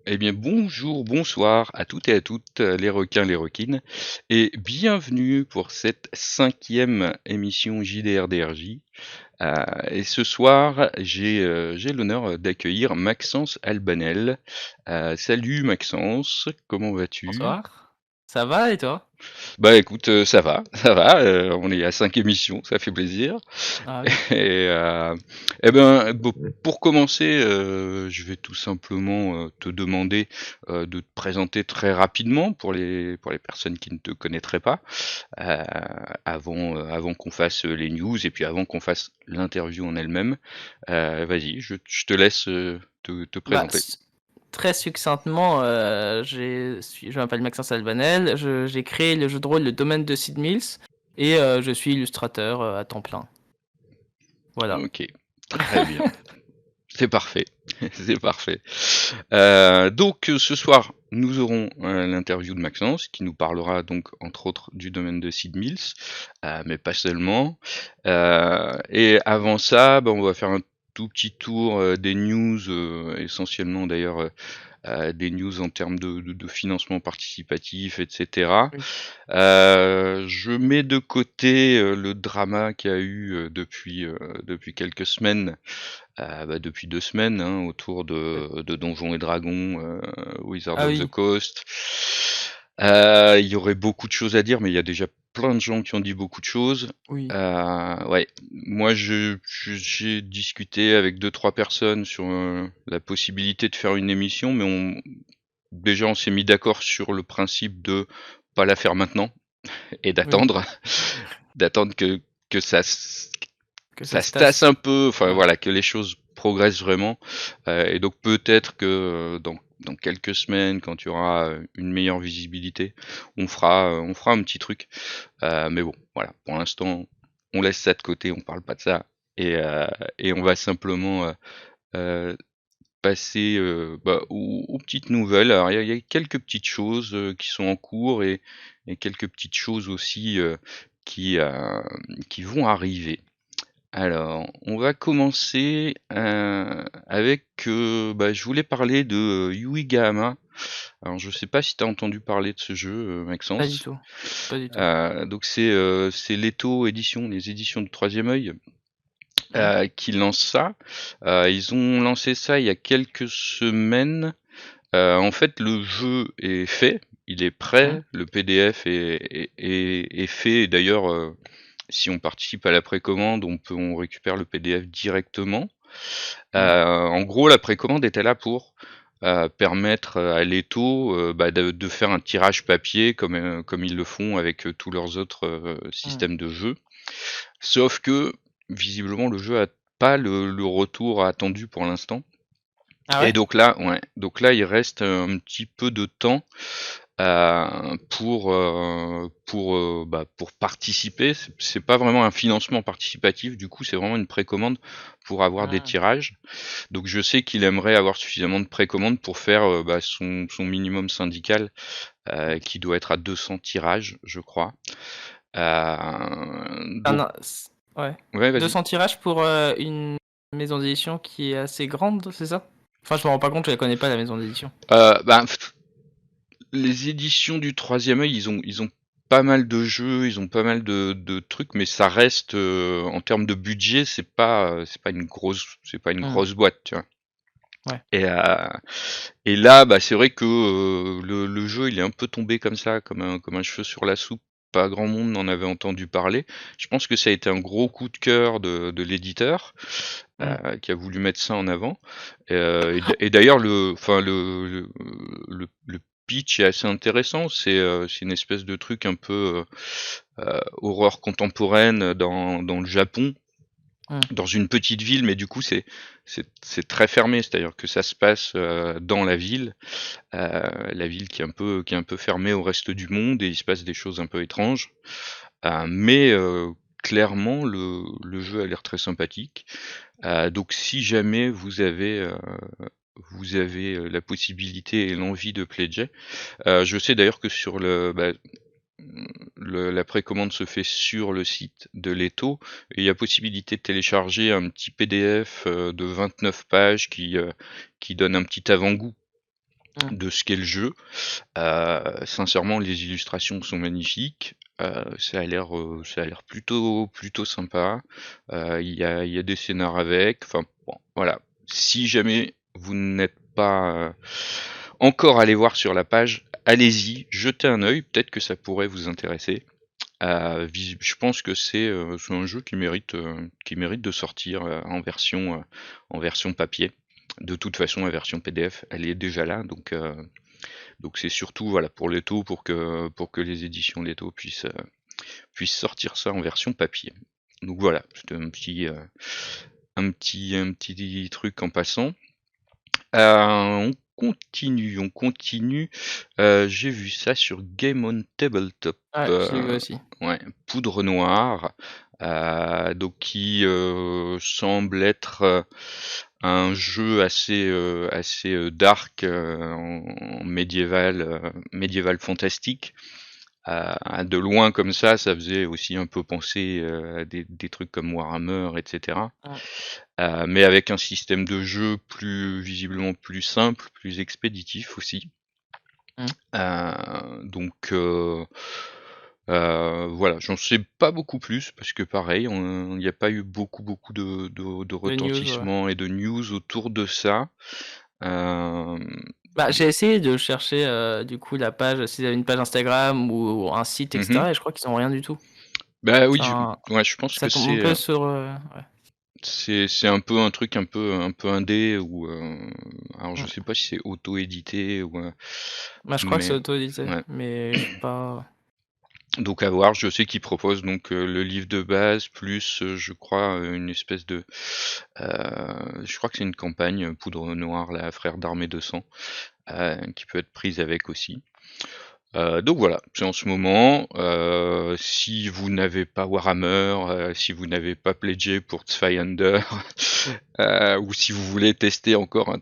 Eh bien, bonjour, bonsoir à toutes et à toutes, les requins, les requines, et bienvenue pour cette 5e émission JDR-DRJ. Et ce soir, j'ai l'honneur d'accueillir Maxence Albanel. Salut Maxence, comment vas-tu? Bonsoir. Ça va et toi? Bah écoute, ça va, ça va, on est à 5 émissions, ça fait plaisir. Ah oui. Et eh ben, pour commencer, je vais tout simplement te demander de te présenter très rapidement pour les personnes qui ne te connaîtraient pas, euh, avant qu'on fasse les news et puis avant qu'on fasse l'interview en elle-même. Vas-y, je te laisse te Bah, présenter. très succinctement, je m'appelle Maxence Albanel, j'ai créé le jeu de rôle Le Domaine de Sid Mills et je suis illustrateur à temps plein. Voilà. Ok, très bien. C'est parfait, c'est parfait. Donc ce soir, nous aurons l'interview de Maxence qui nous parlera donc entre autres du domaine de Sid Mills, mais pas seulement. Et avant ça, on va faire un tout petit tour des news, essentiellement d'ailleurs des news en termes de financement participatif, etc. Oui. Je mets de côté le drama qu'il y a eu depuis quelques semaines, depuis 2 semaines, hein, autour de Donjons et Dragons, Wizard Ah of the oui. Coast. Il y aurait beaucoup de choses à dire, mais il y a déjà plein de gens qui ont dit beaucoup de choses. Oui. Ouais, moi j'ai discuté avec deux trois personnes sur la possibilité de faire une émission, mais déjà on s'est mis d'accord sur le principe de pas la faire maintenant et Oui. d'attendre, d'attendre que Que ça ça se se tasse tasse. un peu, enfin Ouais. voilà, que les choses progressent vraiment. Et donc peut-être que dans quelques semaines, quand il y aura une meilleure visibilité, on fera un petit truc. Mais bon, voilà, pour l'instant, on laisse ça de côté, on parle pas de ça. Et, euh, et on va simplement euh, passer aux petites nouvelles. Alors il y a quelques petites choses qui sont en cours et quelques petites choses aussi qui, euh, qui vont arriver. Alors, on va commencer avec. Je voulais parler de Yui Gahama. Alors, je sais pas si tu as entendu parler de ce jeu, Pas du Maxence. tout. Pas du tout. Donc, c'est Leto Édition, les éditions du Troisième Œil, Hmm. qui lancent ça. Ils ont lancé ça il y a quelques semaines. En fait, le jeu est fait, il est Hmm. prêt, le PDF est fait. Et d'ailleurs, si on participe à la précommande, on récupère le PDF directement. Oui. En gros, la précommande était là pour permettre à Leto de faire un tirage papier comme ils le font avec tous leurs autres Hmm. systèmes de jeu. Sauf que visiblement le jeu a pas le retour attendu pour l'instant. Ah Et ouais? donc là, il reste un petit peu de temps pour participer. C'est pas vraiment un financement participatif, du coup, c'est vraiment une précommande pour avoir des Hmm. tirages. Donc je sais qu'il aimerait avoir suffisamment de précommandes pour faire son minimum syndical, qui doit être à 200 tirages, je crois. Ah Donc, non, ouais. ouais, vas-y. 200 tirages pour une maison d'édition qui est assez grande, c'est ça? Enfin, je me rends pas compte, je la connais pas la maison d'édition. Les éditions du Troisième Œil, ils ont pas mal de jeux, ils ont pas mal de trucs, mais ça reste en termes de budget, c'est pas une Hmm. grosse boîte, tu vois. Ouais. Et, là, c'est vrai que le jeu, il est un peu tombé comme ça, comme un cheveu sur la soupe. Pas grand monde n'en avait entendu parler. Je pense que ça a été un gros coup de cœur de l'éditeur Hmm. qui a voulu mettre ça en avant. Et d'ailleurs, le pitch est assez intéressant. C'est une espèce de truc un peu horreur contemporaine dans le Japon, Hmm. dans une petite ville, mais du coup c'est très fermé, c'est-à-dire que ça se passe dans la ville qui est un peu fermée au reste du monde et il se passe des choses un peu étranges. Mais clairement le jeu a l'air très sympathique. Donc si jamais vous avez la possibilité et l'envie de pledger, je sais d'ailleurs que sur la précommande se fait sur le site de Leto et il y a possibilité de télécharger un petit PDF de 29 pages qui donne un petit avant-goût de ce qu'est le jeu. Sincèrement, les illustrations sont magnifiques. Ça a l'air plutôt sympa. Il y a des scénars avec. Enfin bon, voilà. Si jamais vous n'êtes pas encore allé voir sur la page, allez-y, jetez un œil. Peut-être que ça pourrait vous intéresser. Je pense que c'est un jeu qui mérite de sortir en version papier. De toute façon, la version PDF, elle est déjà là, donc c'est surtout voilà pour Leto, pour que les éditions Leto puissent sortir ça en version papier. Donc voilà, c'était un petit truc en passant. On continue. J'ai vu ça sur Game on Tabletop. Ouais, je l'ai vu aussi. Ouais, Poudre Noire, donc qui semble être un jeu assez dark, en médiéval fantastique. De loin comme ça faisait aussi un peu penser à des trucs comme Warhammer, etc. Mais avec un système de jeu visiblement plus simple, plus expéditif aussi. Donc voilà, j'en sais pas beaucoup plus parce que pareil, il n'y a pas eu beaucoup de De news, ouais. retentissement et de news autour de ça. Bah, j'ai essayé de chercher du coup la page, s'ils avaient une page Instagram ou un site, etc. Et je crois qu'ils ont rien du tout. Bah oui, Enfin, ouais, je pense ça que tombe un peu sur. Ouais. c'est un peu un truc un peu indé ou alors je sais pas si c'est auto-édité ou Bah, je crois que c'est mais auto-édité, ouais. mais je sais pas. Donc à voir, je sais qu'ils proposent donc le livre de base plus je crois une espèce de je crois que c'est une campagne Poudre Noire, la frère d'armée de sang, qui peut être prise avec aussi. Donc voilà, c'est en ce moment. Si vous n'avez pas Warhammer, si vous n'avez pas pledgé pour Zweihander, ou si vous voulez tester encore un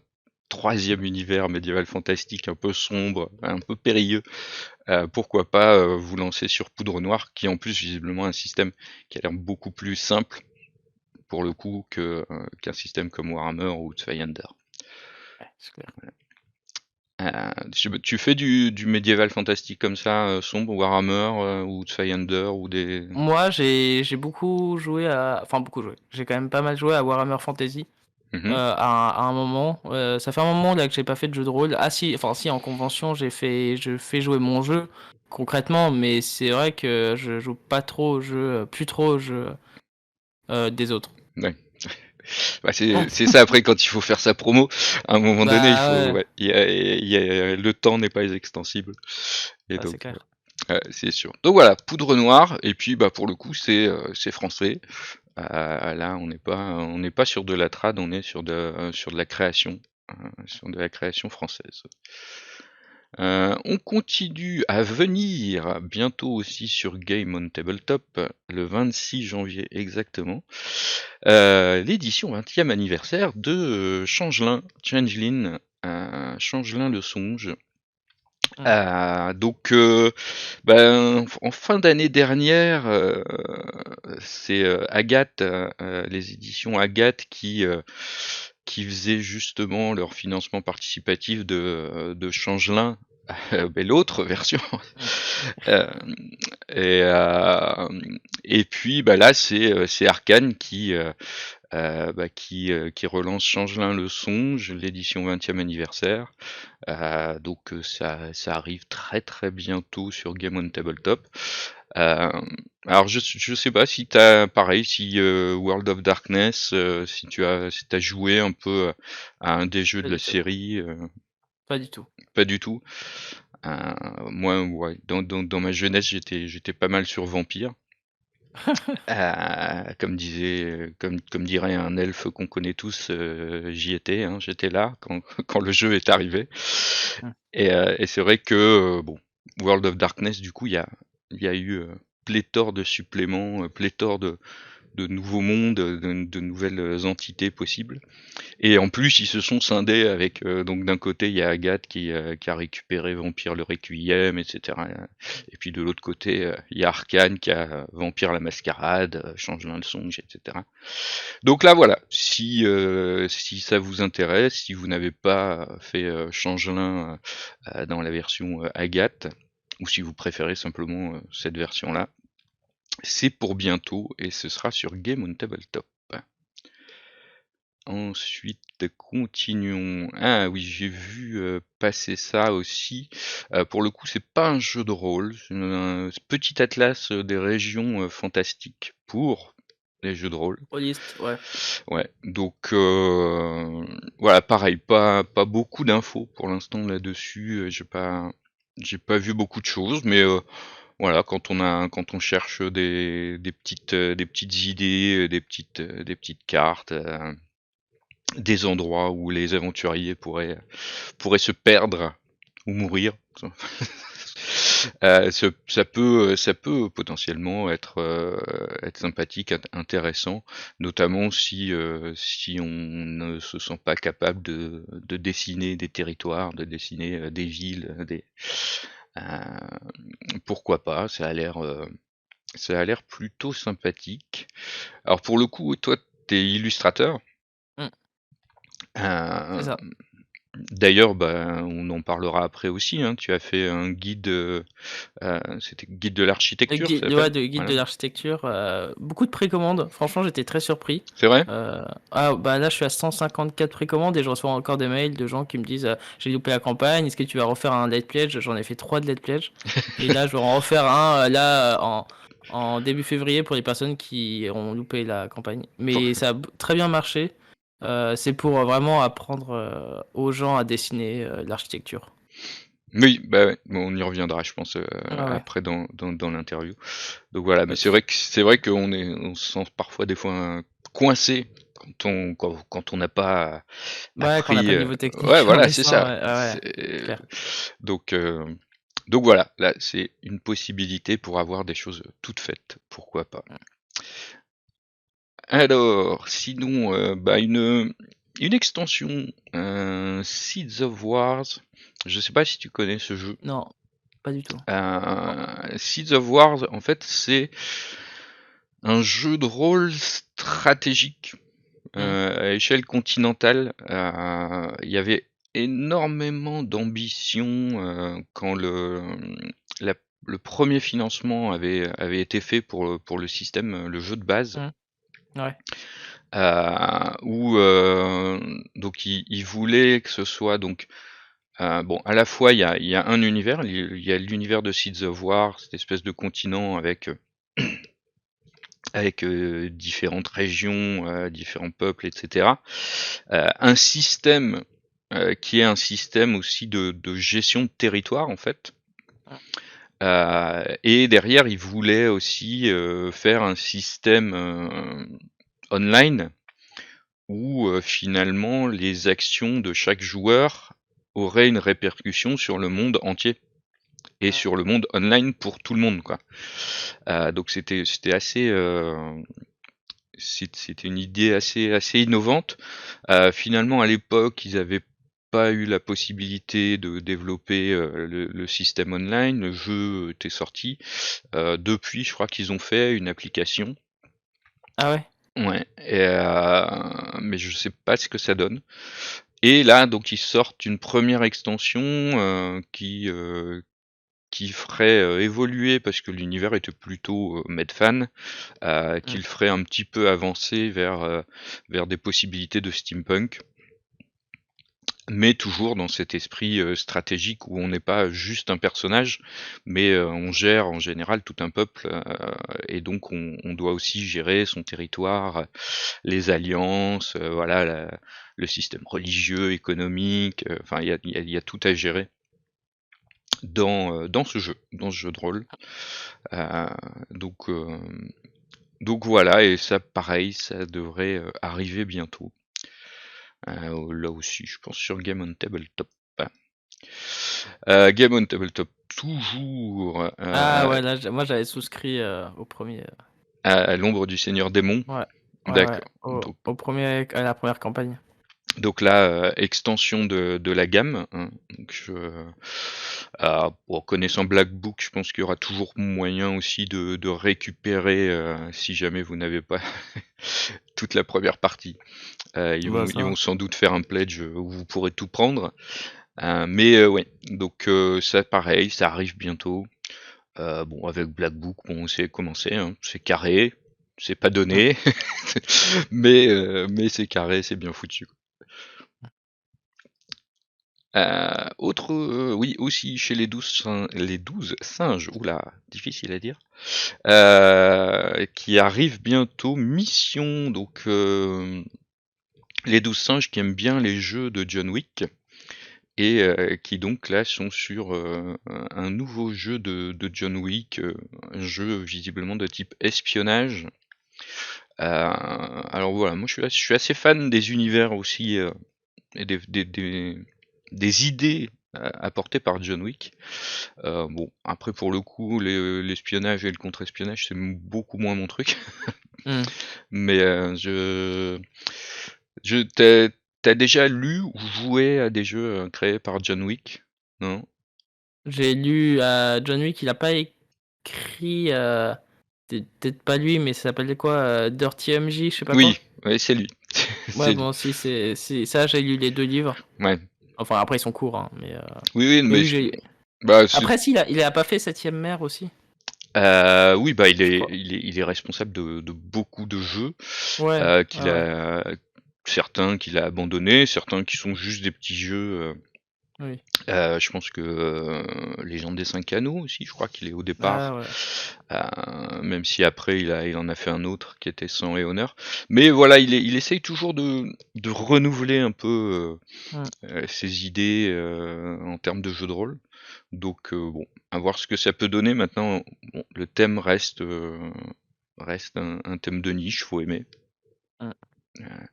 troisième univers médiéval fantastique un peu sombre, un peu périlleux, pourquoi pas vous lancer sur Poudre Noire, qui est en plus visiblement un système qui a l'air beaucoup plus simple pour le coup qu'un système comme Warhammer ou Zweihander. Ouais, c'est clair. Tu fais du médiéval fantastique comme ça, sombre, Warhammer ou Zweihander ou des... Moi, j'ai beaucoup joué à. Enfin, beaucoup joué. J'ai quand même pas mal joué à Warhammer Fantasy. À un moment. Ça fait un moment là que j'ai pas fait de jeu de rôle. Ah si, enfin si, en convention, je fais jouer mon jeu concrètement, mais c'est vrai que je joue pas trop aux jeux, plus trop aux jeux des autres. Ouais. Bah, c'est ça après quand il faut faire sa promo, à un moment donné il Bah faut ouais, ouais, le temps n'est pas extensible et c'est donc clair. c'est sûr. Donc voilà, Poudre Noire et puis bah pour le coup c'est français. Là on n'est pas sur de la trad, on est sur de la création, sur de la création française. On continue à venir bientôt aussi sur Game on Tabletop, le 26 janvier exactement, l'édition 20e anniversaire de Changelin le Songe. Donc, en fin d'année dernière, c'est Agathe, les éditions Agathe qui faisaient justement leur financement participatif de Changelin, l'autre version. Euh, et, euh, et puis là c'est Arcane qui relance Changelin le Songe, l'édition 20e anniversaire. Donc ça arrive très très bientôt sur Game on Tabletop. Alors je sais pas si t'as pareil, si World of Darkness, si t'as joué un peu à un des jeux Pas de la du tout. série. Pas du tout. Pas du tout. Moi, ouais, dans ma jeunesse, j'étais pas mal sur Vampire. Comme dirait un elfe qu'on connaît tous, j'y étais, hein, j'étais là quand, quand le jeu est arrivé. Et c'est vrai que bon, World of Darkness, du coup, il y a eu pléthore de suppléments, pléthore de nouveaux mondes, de nouvelles entités possibles. Et en plus, ils se sont scindés avec donc d'un côté il y a Agathe qui a récupéré Vampire le Requiem, etc. Et puis de l'autre côté il y a Arcane qui a Vampire la Mascarade, Changelin le Songe, etc. Donc là voilà, si ça vous intéresse, si vous n'avez pas fait Changelin dans la version Agathe, ou si vous préférez simplement cette version-là, c'est pour bientôt et ce sera sur Game on Tabletop. Ensuite, continuons. Ah oui, j'ai vu passer ça aussi. Pour le coup, c'est pas un jeu de rôle, c'est un petit atlas des régions fantastiques pour les jeux de rôle. Rôliste, ouais. Ouais, donc voilà, pareil, pas beaucoup d'infos pour l'instant là-dessus. J'ai pas vu beaucoup de choses, mais voilà, quand on cherche des petites idées, des petites cartes, des endroits où les aventuriers pourraient se perdre ou mourir. Ça peut potentiellement être sympathique, intéressant, notamment si on ne se sent pas capable de dessiner des territoires, de dessiner des villes, euh, pourquoi pas, ça a l'air plutôt sympathique. Alors pour le coup, toi, t'es illustrateur. Mm, Euh, c'est ça. D'ailleurs, bah, on en parlera après aussi, hein. Tu as fait un guide, c'était guide de l'architecture, ça s'appelle? De guide Voilà. de l'architecture, beaucoup de précommandes. Franchement, j'étais très surpris. C'est vrai? Bah là, je suis à 154 précommandes et je reçois encore des mails de gens qui me disent j'ai loupé la campagne, est-ce que tu vas refaire un Late Pledge? J'en ai fait 3 de Late Pledge. Et là, je vais en refaire un en début février pour les personnes qui ont loupé la campagne. Pour- Mais ça a très bien marché. C'est pour vraiment apprendre aux gens à dessiner l'architecture. Oui, bah ouais, bon, on y reviendra, je pense, Ah ouais, après dans l'interview. Donc voilà, mais pas de souci. c'est vrai on se sent parfois des fois coincé quand on n'a pas Ouais, quand on n'a pas appris. le niveau Ouais, technique en voilà, c'est dessin, ça. ouais, ah ouais, c'est clair. Donc donc voilà, là c'est une possibilité pour avoir des choses toutes faites, pourquoi pas. Alors, sinon, bah une extension, Seeds of Wars. Je sais pas si tu connais ce jeu. Non, pas du tout. Seeds of Wars, en fait, c'est un jeu de rôle stratégique Hmm, à échelle continentale. Il y avait énormément d'ambition quand la- le premier financement avait été fait pour le système, le jeu de base. hmm, ouais. Où donc il voulait que ce soit donc bon, à la fois il y a un univers, il y a l'univers de Seeds of War, cette espèce de continent avec différentes régions, différents peuples, etc. Un système qui est un système aussi de gestion de territoire en fait. Et derrière, il voulait aussi faire un système online où finalement les actions de chaque joueur auraient une répercussion sur le monde entier et sur le monde online pour tout le monde, quoi. Donc c'était assez c'était une idée assez innovante. Finalement à l'époque ils avaient pas eu la possibilité de développer le système online, le jeu était sorti. Depuis je crois qu'ils ont fait une application. Ah ouais. Ouais, mais je sais pas ce que ça donne. Et là, donc, ils sortent une première extension qui ferait évoluer, parce que l'univers était plutôt Medfan, Hmm. qui le ferait un petit peu avancer vers des possibilités de steampunk, mais toujours dans cet esprit stratégique où on n'est pas juste un personnage, mais on gère en général tout un peuple, et donc on doit aussi gérer son territoire, les alliances, voilà, le système religieux, économique, enfin il y a tout à gérer dans dans ce jeu de rôle. Euh, donc, euh, donc voilà, et ça pareil, ça devrait arriver bientôt. Là aussi, je pense sur Game on Tabletop. Game on Tabletop, toujours. Ah ouais, là, moi j'avais souscrit au premier. À l'ombre du Seigneur Démon. Ouais, ouais. D'accord. À la première campagne. Donc là, extension de la gamme, hein. Donc bon, connaissant Black Book, je pense qu'il y aura toujours moyen aussi de récupérer si jamais vous n'avez pas toute la première partie. Bah Ils vont ça. sans doute faire un pledge où vous pourrez tout prendre. Ouais, donc ça pareil, ça arrive bientôt. Bon, avec Black Book, bon, c'est commencé, hein. C'est carré, c'est pas Mm. donné, mais c'est carré, c'est bien foutu. Oui, aussi chez les 12 singes, oula, difficile à dire, qui arrive bientôt, Mission, donc les 12 singes qui aiment bien les jeux de John Wick, et qui donc là sont sur un nouveau jeu de John Wick, un jeu visiblement de type espionnage. Alors voilà, moi je suis assez fan des univers aussi, et des idées apportées par John Wick. Bon, après pour le coup, l'espionnage et le contre-espionnage, c'est beaucoup moins mon truc. Mm. Mais t'as déjà lu ou joué à des jeux créés par John Wick? Non? J'ai lu John Wick, il a pas écrit. Peut-être pas lui, mais ça s'appelle quoi? Dirty MJ, je sais pas Oui, quoi. ouais, c'est lui. Ouais, C'est lui. bon, si, c'est ça, j'ai lu les 2 livres. Ouais. Enfin, après, ils sont courts, hein, Oui, oui, mais mais oui, j'ai. bah, Après, si, il a pas fait Septième Mer aussi, oui, bah je crois. il est responsable de beaucoup de jeux, Ouais, qu'il ouais, ouais. a certains qu'il a abandonnés, certains qui sont juste des petits jeux. Oui. Je pense que Légende des 5 Anneaux aussi, je crois qu'il est au départ, Ah ouais. même si après il en a fait un autre qui était Sang et Honneur. Mais voilà, il essaye toujours de renouveler un peu Mm. ses idées en termes de jeu de rôle. Donc bon, à voir ce que ça peut donner. Maintenant, bon, le thème reste un thème de niche, faut aimer. Mm. Euh,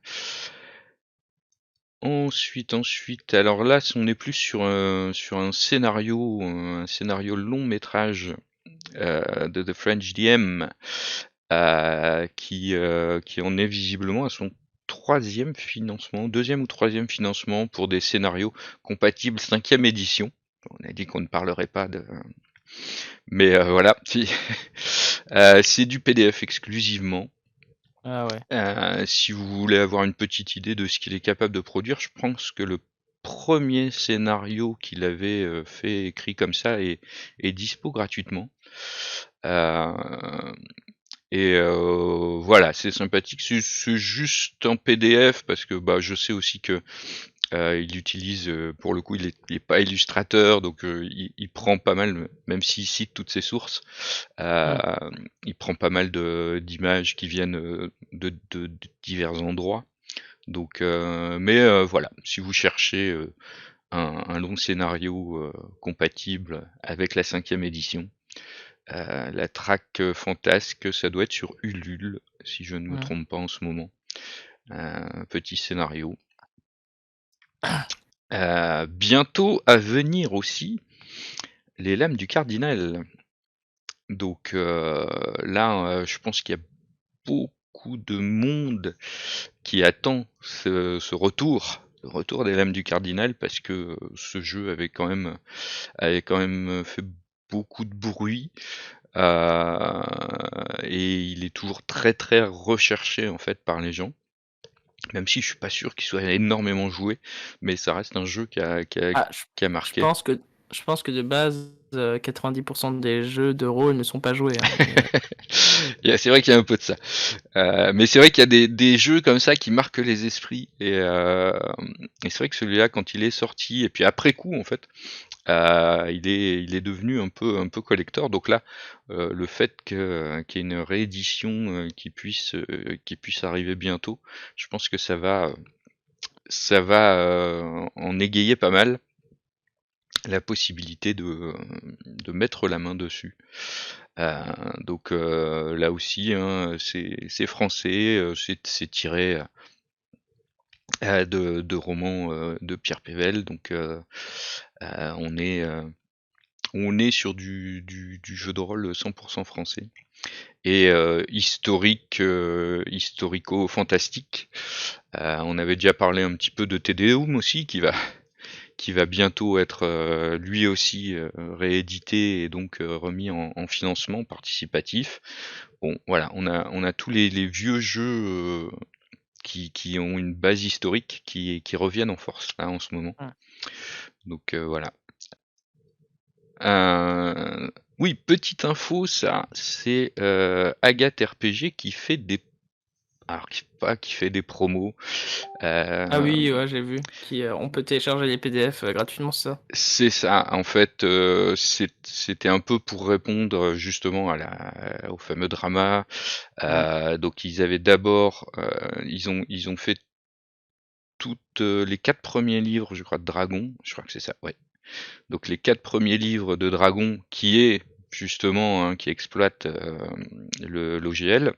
ensuite, alors là, on est plus sur un scénario long métrage de The French DM, qui en est visiblement à son troisième financement, deuxième ou troisième financement pour des scénarios compatibles 5e édition. On a dit qu'on ne parlerait pas de... Mais voilà, c'est du PDF exclusivement. Ah ouais. Si vous voulez avoir une petite idée de ce qu'il est capable de produire, je pense que le premier scénario qu'il avait fait, écrit comme ça, est dispo gratuitement. Euh, voilà, c'est sympathique. C'est juste en PDF parce que bah, je sais aussi que il utilise, pour le coup, il est pas illustrateur, donc il prend pas mal, même s'il cite toutes ses sources, euh, Mm. il prend pas mal d'images qui viennent de divers endroits. Donc, mais voilà, si vous cherchez un long scénario compatible avec la 5e édition, la traque fantasque, ça doit être sur Ulule, si je ne me Mm. trompe pas en ce moment. Petit scénario. Bientôt à venir aussi, les lames du cardinal. Donc là, je pense qu'il y a beaucoup de monde qui attend ce retour, le retour des lames du cardinal, parce que ce jeu avait quand même fait beaucoup de bruit. Et il est toujours très très recherché en fait par les gens. Même si je suis pas sûr qu'il soit énormément joué, mais ça reste un jeu Ah, qui a je marqué. pense que de base, 90% des jeux de rôle ne sont pas joués, hein, C'est vrai qu'il y a un peu de ça. Mais c'est vrai qu'il y a des jeux comme ça qui marquent les esprits. Et c'est vrai que celui-là, quand il est sorti, et puis après coup, en fait, il est devenu un peu collector. Donc là, le fait qu'il y ait une réédition qui puisse arriver bientôt, je pense que ça va en égayer pas mal la possibilité de mettre la main dessus. Donc là aussi, hein, c'est français, c'est tiré de romans de Pierre Pével, donc on est on est sur du jeu de rôle 100% français et historico-fantastique. On avait déjà parlé un petit peu de Te Deum aussi, qui va bientôt être lui aussi réédité et donc remis en financement participatif. Bon, voilà, on a tous les vieux jeux qui ont une base historique qui reviennent en force là en ce moment. Ouais. Donc voilà. Oui, petite info, ça, c'est Agathe RPG qui fait des, alors qui fait des promos. Ah oui, ouais, j'ai vu. On peut télécharger les PDF gratuitement, c'est ça? C'est ça, en fait, c'était un peu pour répondre justement au fameux drama. Ouais. Donc ils avaient d'abord, ils ont fait toutes les 4 premiers livres, je crois, de Dragon. Je crois que c'est ça, ouais. Donc les 4 premiers livres de Dragon, qui est justement qui exploite le l'OGL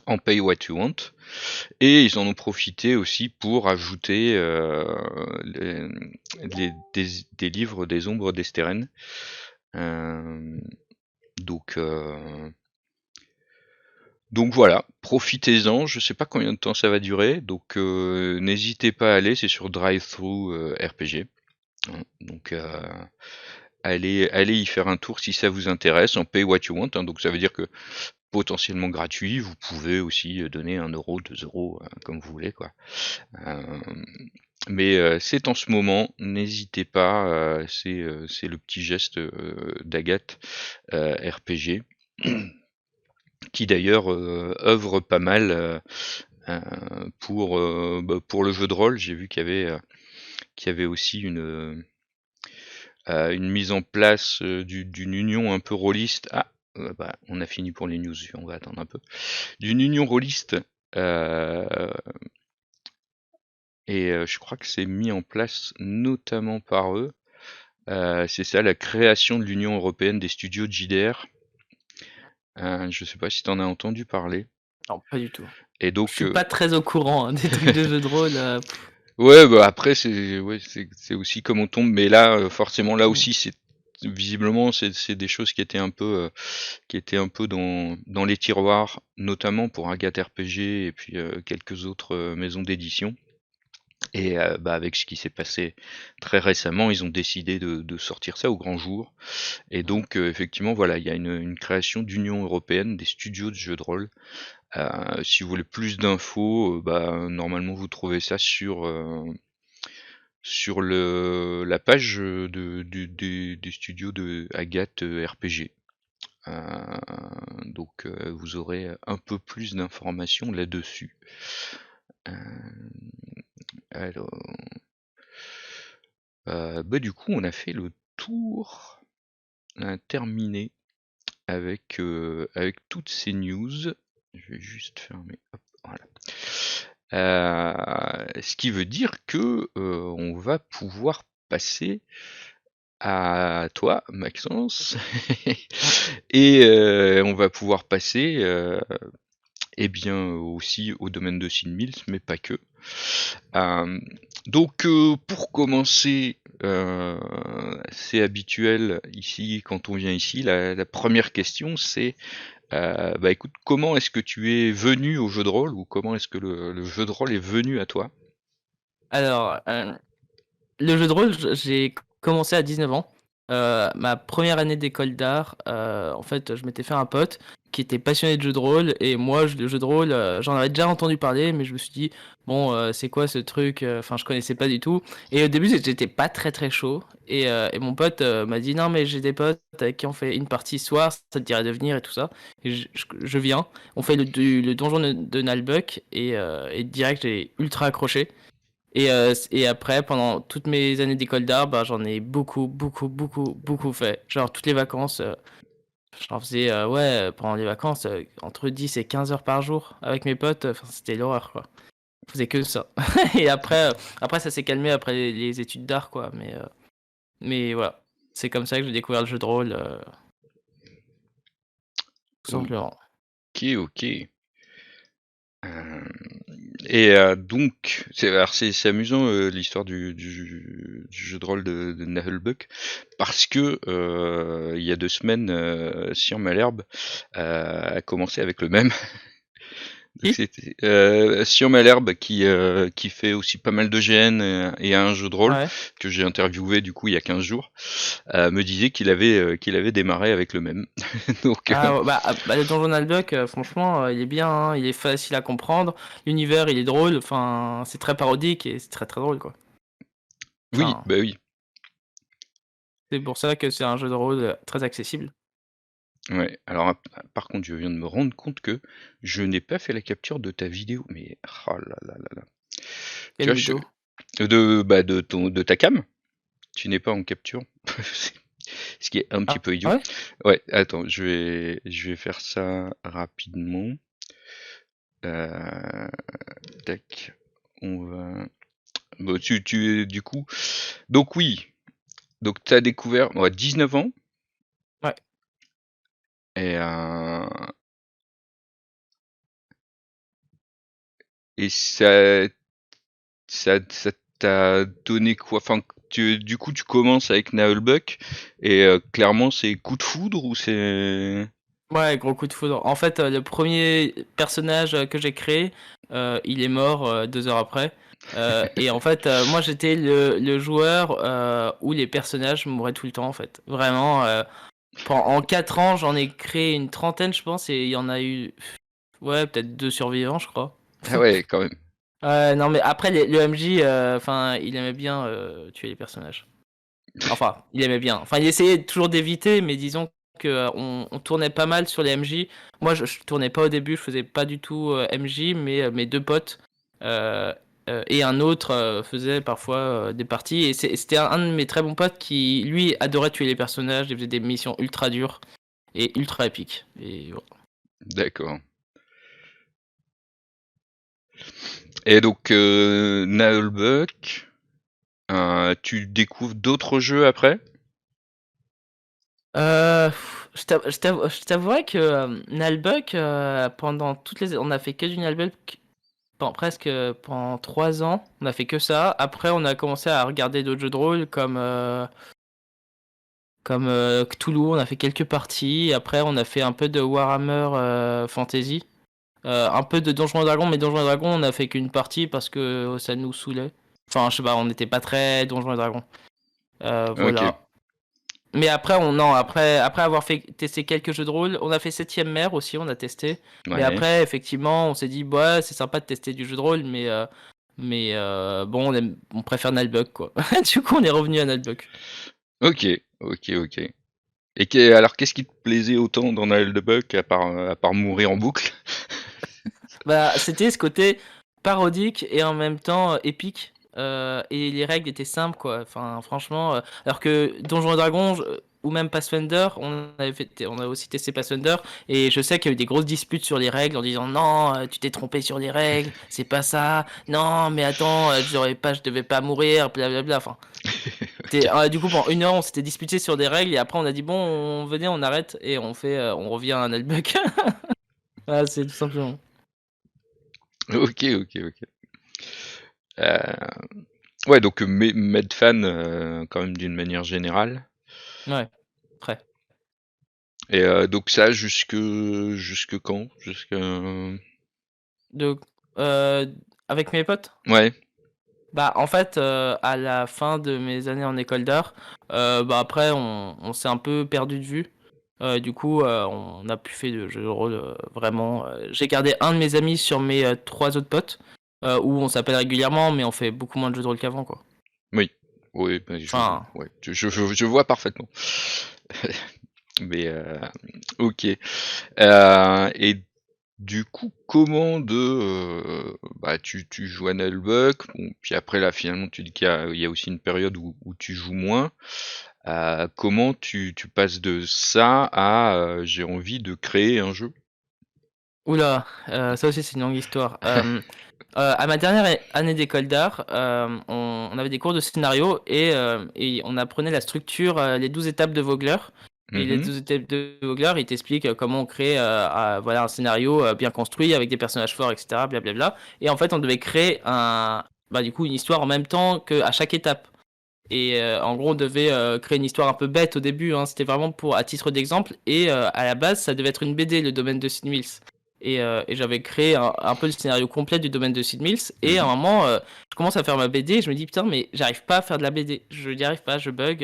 en Pay What You Want, et ils en ont profité aussi pour ajouter des livres des Ombres d'Esteren. Donc donc voilà, profitez-en, je sais pas combien de temps ça va durer, donc n'hésitez pas à aller, c'est sur Drive-Thru RPG. Hein. Donc allez y faire un tour si ça vous intéresse, en Pay What You Want, hein, donc ça veut dire que potentiellement gratuit, vous pouvez aussi donner 1 €, 2 €, comme vous voulez, quoi. Mais c'est en ce moment, n'hésitez pas, c'est le petit geste d'Agathe RPG, qui d'ailleurs œuvre pas mal pour le jeu de rôle. J'ai vu qu'il y avait aussi une mise en place d'une union un peu rôliste. Ah, bah, on a fini pour les news, on va attendre un peu. D'une union rôliste, et je crois que c'est mis en place notamment par eux. C'est ça, la création de l'Union européenne des studios de JDR. Je sais pas si tu en as entendu parler. Non, pas du tout. Et Je donc, suis pas très au courant hein, des trucs de jeux de rôle. ouais, bah après c'est aussi comme on tombe, mais là forcément là Mm. aussi c'est visiblement c'est des choses qui étaient un peu dans les tiroirs, notamment pour Agathe RPG et puis quelques autres maisons d'édition. Et bah, avec ce qui s'est passé très récemment, ils ont décidé de sortir ça au grand jour. Et donc effectivement voilà, il y a une création d'Union européenne des studios de jeux de rôle. Si vous voulez plus d'infos, bah, normalement vous trouvez ça sur la page du studio de Agathe RPG. Donc vous aurez un peu plus d'informations là-dessus. Euh, alors, bah du coup on a fait le tour, on a terminé avec toutes ces news. Je vais juste fermer. Hop, voilà. Ce qui veut dire que on va pouvoir passer à toi, Maxence, et on va pouvoir passer, eh bien, aussi au domaine de Sid Mills, mais pas que. Donc, pour commencer, c'est habituel ici, quand on vient ici, la première question, c'est bah écoute, comment est-ce que tu es venu au jeu de rôle ou comment est-ce que le jeu de rôle est venu à toi? Alors, le jeu de rôle, j'ai commencé à 19 ans. Ma première année d'école d'art, en fait, je m'étais fait un pote qui était passionné de jeux de rôle et moi, le jeu de rôle, j'en avais déjà entendu parler, mais je me suis dit, bon, c'est quoi ce truc? Enfin, je connaissais pas du tout. Et au début, j'étais pas très très chaud. Et mon pote m'a dit, non, mais j'ai des potes avec qui on fait une partie ce soir, ça te dirait de venir et tout ça. Et je viens. On fait le donjon de Nalbuck et direct, j'ai ultra accroché. Et après, pendant toutes mes années d'école d'art, bah, j'en ai beaucoup fait. Genre, toutes les vacances, j'en faisais, ouais, pendant les vacances, entre 10 et 15 heures par jour avec mes potes. Enfin, c'était l'horreur, quoi. On faisait que ça. Et après ça s'est calmé après les études d'art, quoi. Mais voilà. C'est comme ça que j'ai découvert le jeu de rôle, tout simplement. Ok, ok. Euh, donc, c'est amusant l'histoire du jeu de rôle de Nahelbuck, parce que il y a 2 semaines, Siam Malherbe a commencé avec le même. Donc Qui? c'était Siam Malherbe qui fait aussi pas mal de GN et a un jeu de rôle Ouais. que j'ai interviewé du coup il y a 15 jours, me disait qu'il avait démarré avec le même. Donc Ah, ouais, le Donjon Albuck, franchement, il est bien, hein, il est facile à comprendre. L'univers, il est drôle. Enfin, c'est très parodique et c'est très très drôle, quoi. oui, Enfin, bah oui. c'est pour ça que c'est un jeu de rôle très accessible. Ouais, alors par contre, je viens de me rendre compte que je n'ai pas fait la capture de ta vidéo, mais oh là là là là. Tu Quelle vois, vidéo? de ta cam, tu n'es pas en capture, ce qui est un petit Ah, peu idiot. ouais? Ouais, attends, je vais faire ça rapidement. Euh, tac, on va. Bon, du coup, donc oui, donc t'as découvert, ouais, 19 ans Ouais. et ça t'a donné quoi? Enfin, du coup, tu commences avec Naheulbuck et clairement, c'est coup de foudre ou c'est... Ouais, gros coup de foudre. En fait, le premier personnage que j'ai créé, il est mort 2 heures après. Et en fait, moi j'étais le joueur où les personnages mouraient tout le temps en fait. Vraiment, en 4 ans, j'en ai créé une trentaine, je pense, et il y en a eu, ouais, peut-être 2 survivants, je crois. Ah ouais, quand même. Non, mais après, le MJ, enfin, il aimait bien tuer les personnages. Enfin, il aimait bien. Enfin, il essayait toujours d'éviter, mais disons que on tournait pas mal sur les MJ. Moi, je tournais pas au début, je faisais pas du tout MJ, mais mes 2 potes euh, et un autre faisaient parfois des parties. Et c'était un de mes très bons potes qui, lui, adorait tuer les personnages. Il faisait des missions ultra dures et ultra épiques. Et voilà. D'accord. Et donc, Naheulbuck, tu découvres d'autres jeux après? Je t'avouerais que Nalbuck, pendant toutes les... On a fait que du Nalbuck presque pendant 3 ans. On a fait que ça. Après, on a commencé à regarder d'autres jeux de rôle comme Cthulhu. On a fait quelques parties. Après, on a fait un peu de Warhammer Fantasy. Un peu de Donjons et Dragons, mais Donjons et Dragons, on a fait qu'une partie parce que ça nous saoulait. Enfin, je sais pas, on n'était pas très Donjons et Dragons. Ok, Voilà. Mais après, non, après avoir fait tester quelques jeux de rôle, on a fait Septième Mer aussi, on a testé. Mais ouais, après, effectivement, on s'est dit, bah, c'est sympa de tester du jeu de rôle, mais bon, on préfère Nullbug, quoi. Du coup, on est revenu à Nullbug. ok, ok, ok. Et alors, qu'est-ce qui te plaisait autant dans Naheulbuck à part mourir en boucle? Bah, c'était ce côté parodique et en même temps épique. Et les règles étaient simples, quoi. Enfin, franchement, alors que Donjons et Dragons ou même Pathfinder, on a aussi testé Pathfinder et je sais qu'il y a eu des grosses disputes sur les règles en disant non, tu t'es trompé sur les règles, c'est pas ça. Non, mais attends, je devais pas mourir, blablabla. Enfin, Ok, du coup, pendant 1 heure, on s'était disputé sur des règles et après on a dit bon, venez, on arrête et on revient à un Nullbuck. Voilà, c'est tout simplement. ok, ok, ok. Ouais, donc Medfan quand même d'une manière générale. Ouais, très. Et donc ça jusque quand? Jusque De, euh, avec mes potes? ouais, Bah, en fait, à la fin de mes années en école d'art, bah après, on s'est un peu perdu de vue. Du coup, on n'a plus fait de jeu de rôle vraiment. J'ai gardé un de mes amis sur mes 3 autres potes, où on s'appelle régulièrement, mais on fait beaucoup moins de jeux de rôle qu'avant, quoi. oui, oui, bah, Enfin, ouais, je vois parfaitement. Mais ok. Et du coup, comment bah tu joues à Nullbuck, bon, puis après là finalement tu dis qu'il y a aussi une période où tu joues moins. Comment tu passes de ça à j'ai envie de créer un jeu? oula, ça aussi c'est une longue histoire. À ma dernière année d'école d'art, on avait des cours de scénario et on apprenait la structure, les 12 étapes de Vogler. Et les Mhm. deux étapes de Vogler, il t'explique comment on crée voilà, un scénario bien construit avec des personnages forts, etc. Blablabla. Et en fait, on devait créer du coup, une histoire en même temps qu'à chaque étape. Et en gros, on devait créer une histoire un peu bête au début, hein. C'était vraiment à titre d'exemple. Et à la base, ça devait être une BD, le domaine de Sid Mills. Et j'avais créé un peu le scénario complet du domaine de Sid Mills. Et à un Mhm. moment, je commence à faire ma BD et je me dis, putain, mais j'arrive pas à faire de la BD. Je n'y arrive pas, je bug.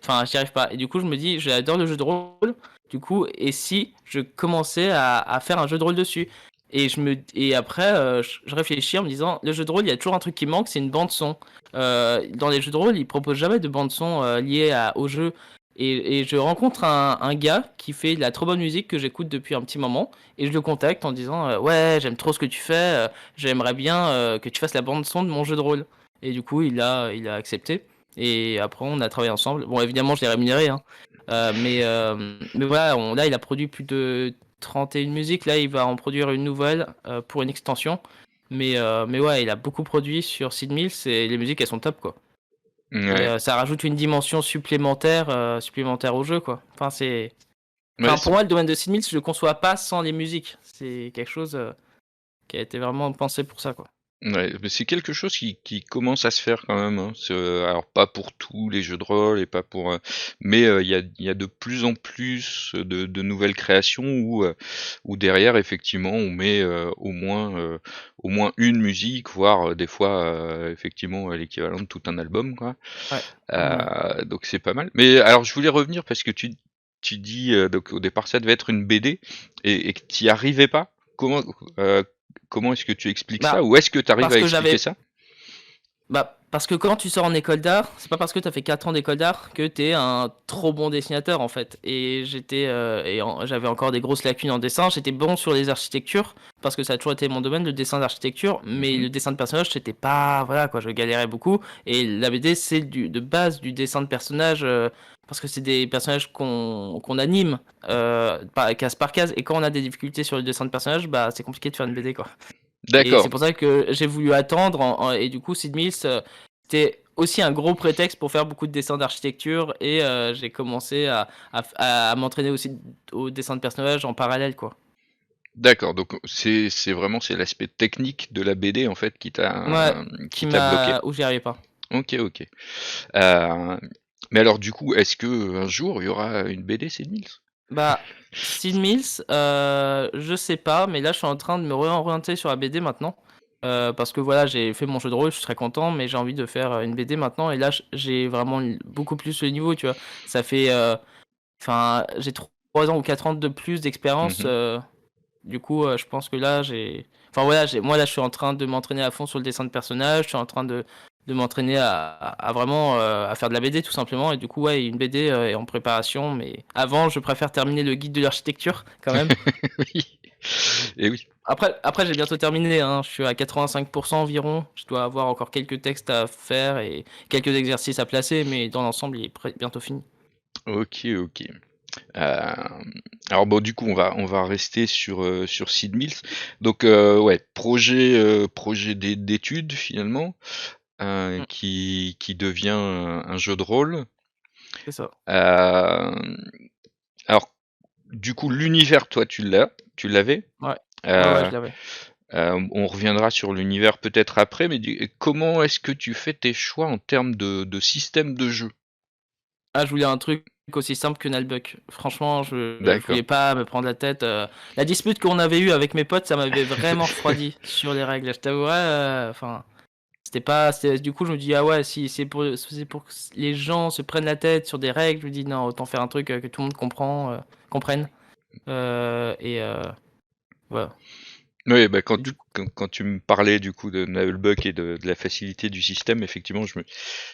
Enfin, j'y arrive pas. Et du coup, je me dis, j'adore le jeu de rôle. Du coup, et si je commençais à faire un jeu de rôle dessus? Et après, je réfléchis en me disant, le jeu de rôle, il y a toujours un truc qui manque, c'est une bande son. Dans les jeux de rôle, ils proposent jamais de bande son liée au jeu. Et je rencontre un gars qui fait de la trop bonne musique que j'écoute depuis un petit moment. Et je le contacte en disant ouais, j'aime trop ce que tu fais, j'aimerais bien que tu fasses la bande son de mon jeu de rôle. Et du coup, il a accepté. Et après, on a travaillé ensemble. Bon, évidemment, je l'ai rémunéré, hein. Mais voilà, là, il a produit plus de 31 musiques. Là, il va en produire une nouvelle pour une extension. Mais ouais, il a beaucoup produit sur Sid Mills et les musiques elles sont top quoi. Et Ouais. ça rajoute une dimension supplémentaire au jeu quoi. Ouais, Pour moi le domaine de Sid Mills je le conçois pas sans les musiques. C'est quelque chose qui a été vraiment pensé pour ça quoi. ouais, mais c'est quelque chose qui commence à se faire quand même, hein. Alors pas pour tous les jeux de rôle et pas pour, mais il y a de plus en plus de nouvelles créations où derrière effectivement on met au moins une musique, voire des fois effectivement l'équivalent de tout un album quoi. Ouais. Ouais. Donc c'est pas mal. Mais alors je voulais revenir parce que tu dis donc au départ ça devait être une BD et que tu y arrivais pas. Euh, Comment est-ce que tu expliques ça? Bah Ou est-ce que tu arrives parce à que expliquer j'avais ça? parce que quand tu sors en école d'art, c'est pas parce que t'as fait 4 ans d'école d'art que t'es un trop bon dessinateur en fait. Et j'avais encore des grosses lacunes en dessin. J'étais bon sur les architectures parce que ça a toujours été mon domaine, le dessin d'architecture. Mais Mhm. le dessin de personnage, c'était pas, voilà quoi, je galérais beaucoup. Et la BD, c'est de base du dessin de personnage parce que c'est des personnages qu'on anime case par case. Et quand on a des difficultés sur le dessin de personnage, bah c'est compliqué de faire une BD quoi. Et c'est D'accord, pour ça que j'ai voulu attendre. Et du coup, Sid Mills, c'était aussi un gros prétexte pour faire beaucoup de dessins d'architecture. Et j'ai commencé à m'entraîner aussi au dessin de personnages en parallèle, quoi. d'accord. Donc c'est vraiment c'est l'aspect technique de la BD en fait Ouais, qui t'a bloqué. où j'y arrivais pas. Ok, ok. Euh, mais alors du coup, est-ce que un jour il y aura une BD Sid Mills? Bah, Sid Mills, je sais pas, mais là, je suis en train de me réorienter sur la BD maintenant. Parce que voilà, j'ai fait mon jeu de rôle, je suis très content, mais j'ai envie de faire une BD maintenant. Et là, j'ai vraiment beaucoup plus le niveau, tu vois. Ça fait Enfin, j'ai 3 ans ou 4 ans de plus d'expérience. Mhm. Du coup, je pense que là, Enfin, voilà, moi, là, je suis en train de m'entraîner à fond sur le dessin de personnage. Je suis en train de m'entraîner à vraiment à faire de la BD, tout simplement. Et du coup, ouais, une BD est en préparation. Mais avant, je préfère terminer le guide de l'architecture, quand même. Oui. Et oui. Après j'ai bientôt terminé, hein. Je suis à 85% environ. Je dois avoir encore quelques textes à faire et quelques exercices à placer. Mais dans l'ensemble, il est bientôt fini. Ok, ok. Euh, alors bon, du coup, on va rester sur Sid Mills. Donc ouais, projet d'études finalement, Mm, qui devient un jeu de rôle. c'est ça. Euh, alors du coup, l'univers, toi, tu l'avais. Ouais. Ouais, je Euh, l'avais. on reviendra sur l'univers peut-être après, mais comment est-ce que tu fais tes choix en termes de système de jeu? Ah, je voulais un truc aussi simple que Nullbuck. Franchement, je D'accord. voulais pas me prendre la tête. La dispute qu'on avait eue avec mes potes, ça m'avait vraiment refroidi sur les règles. Je t'avouerais, enfin, c'était pas. Du coup, je me dis, ah ouais, si c'est pour que les gens se prennent la tête sur des règles, je me dis, non, autant faire un truc que tout le monde comprenne. Et voilà. Oui, bah, Et du coup, quand tu me parlais du coup de Nullbuck et de la facilité du système, effectivement,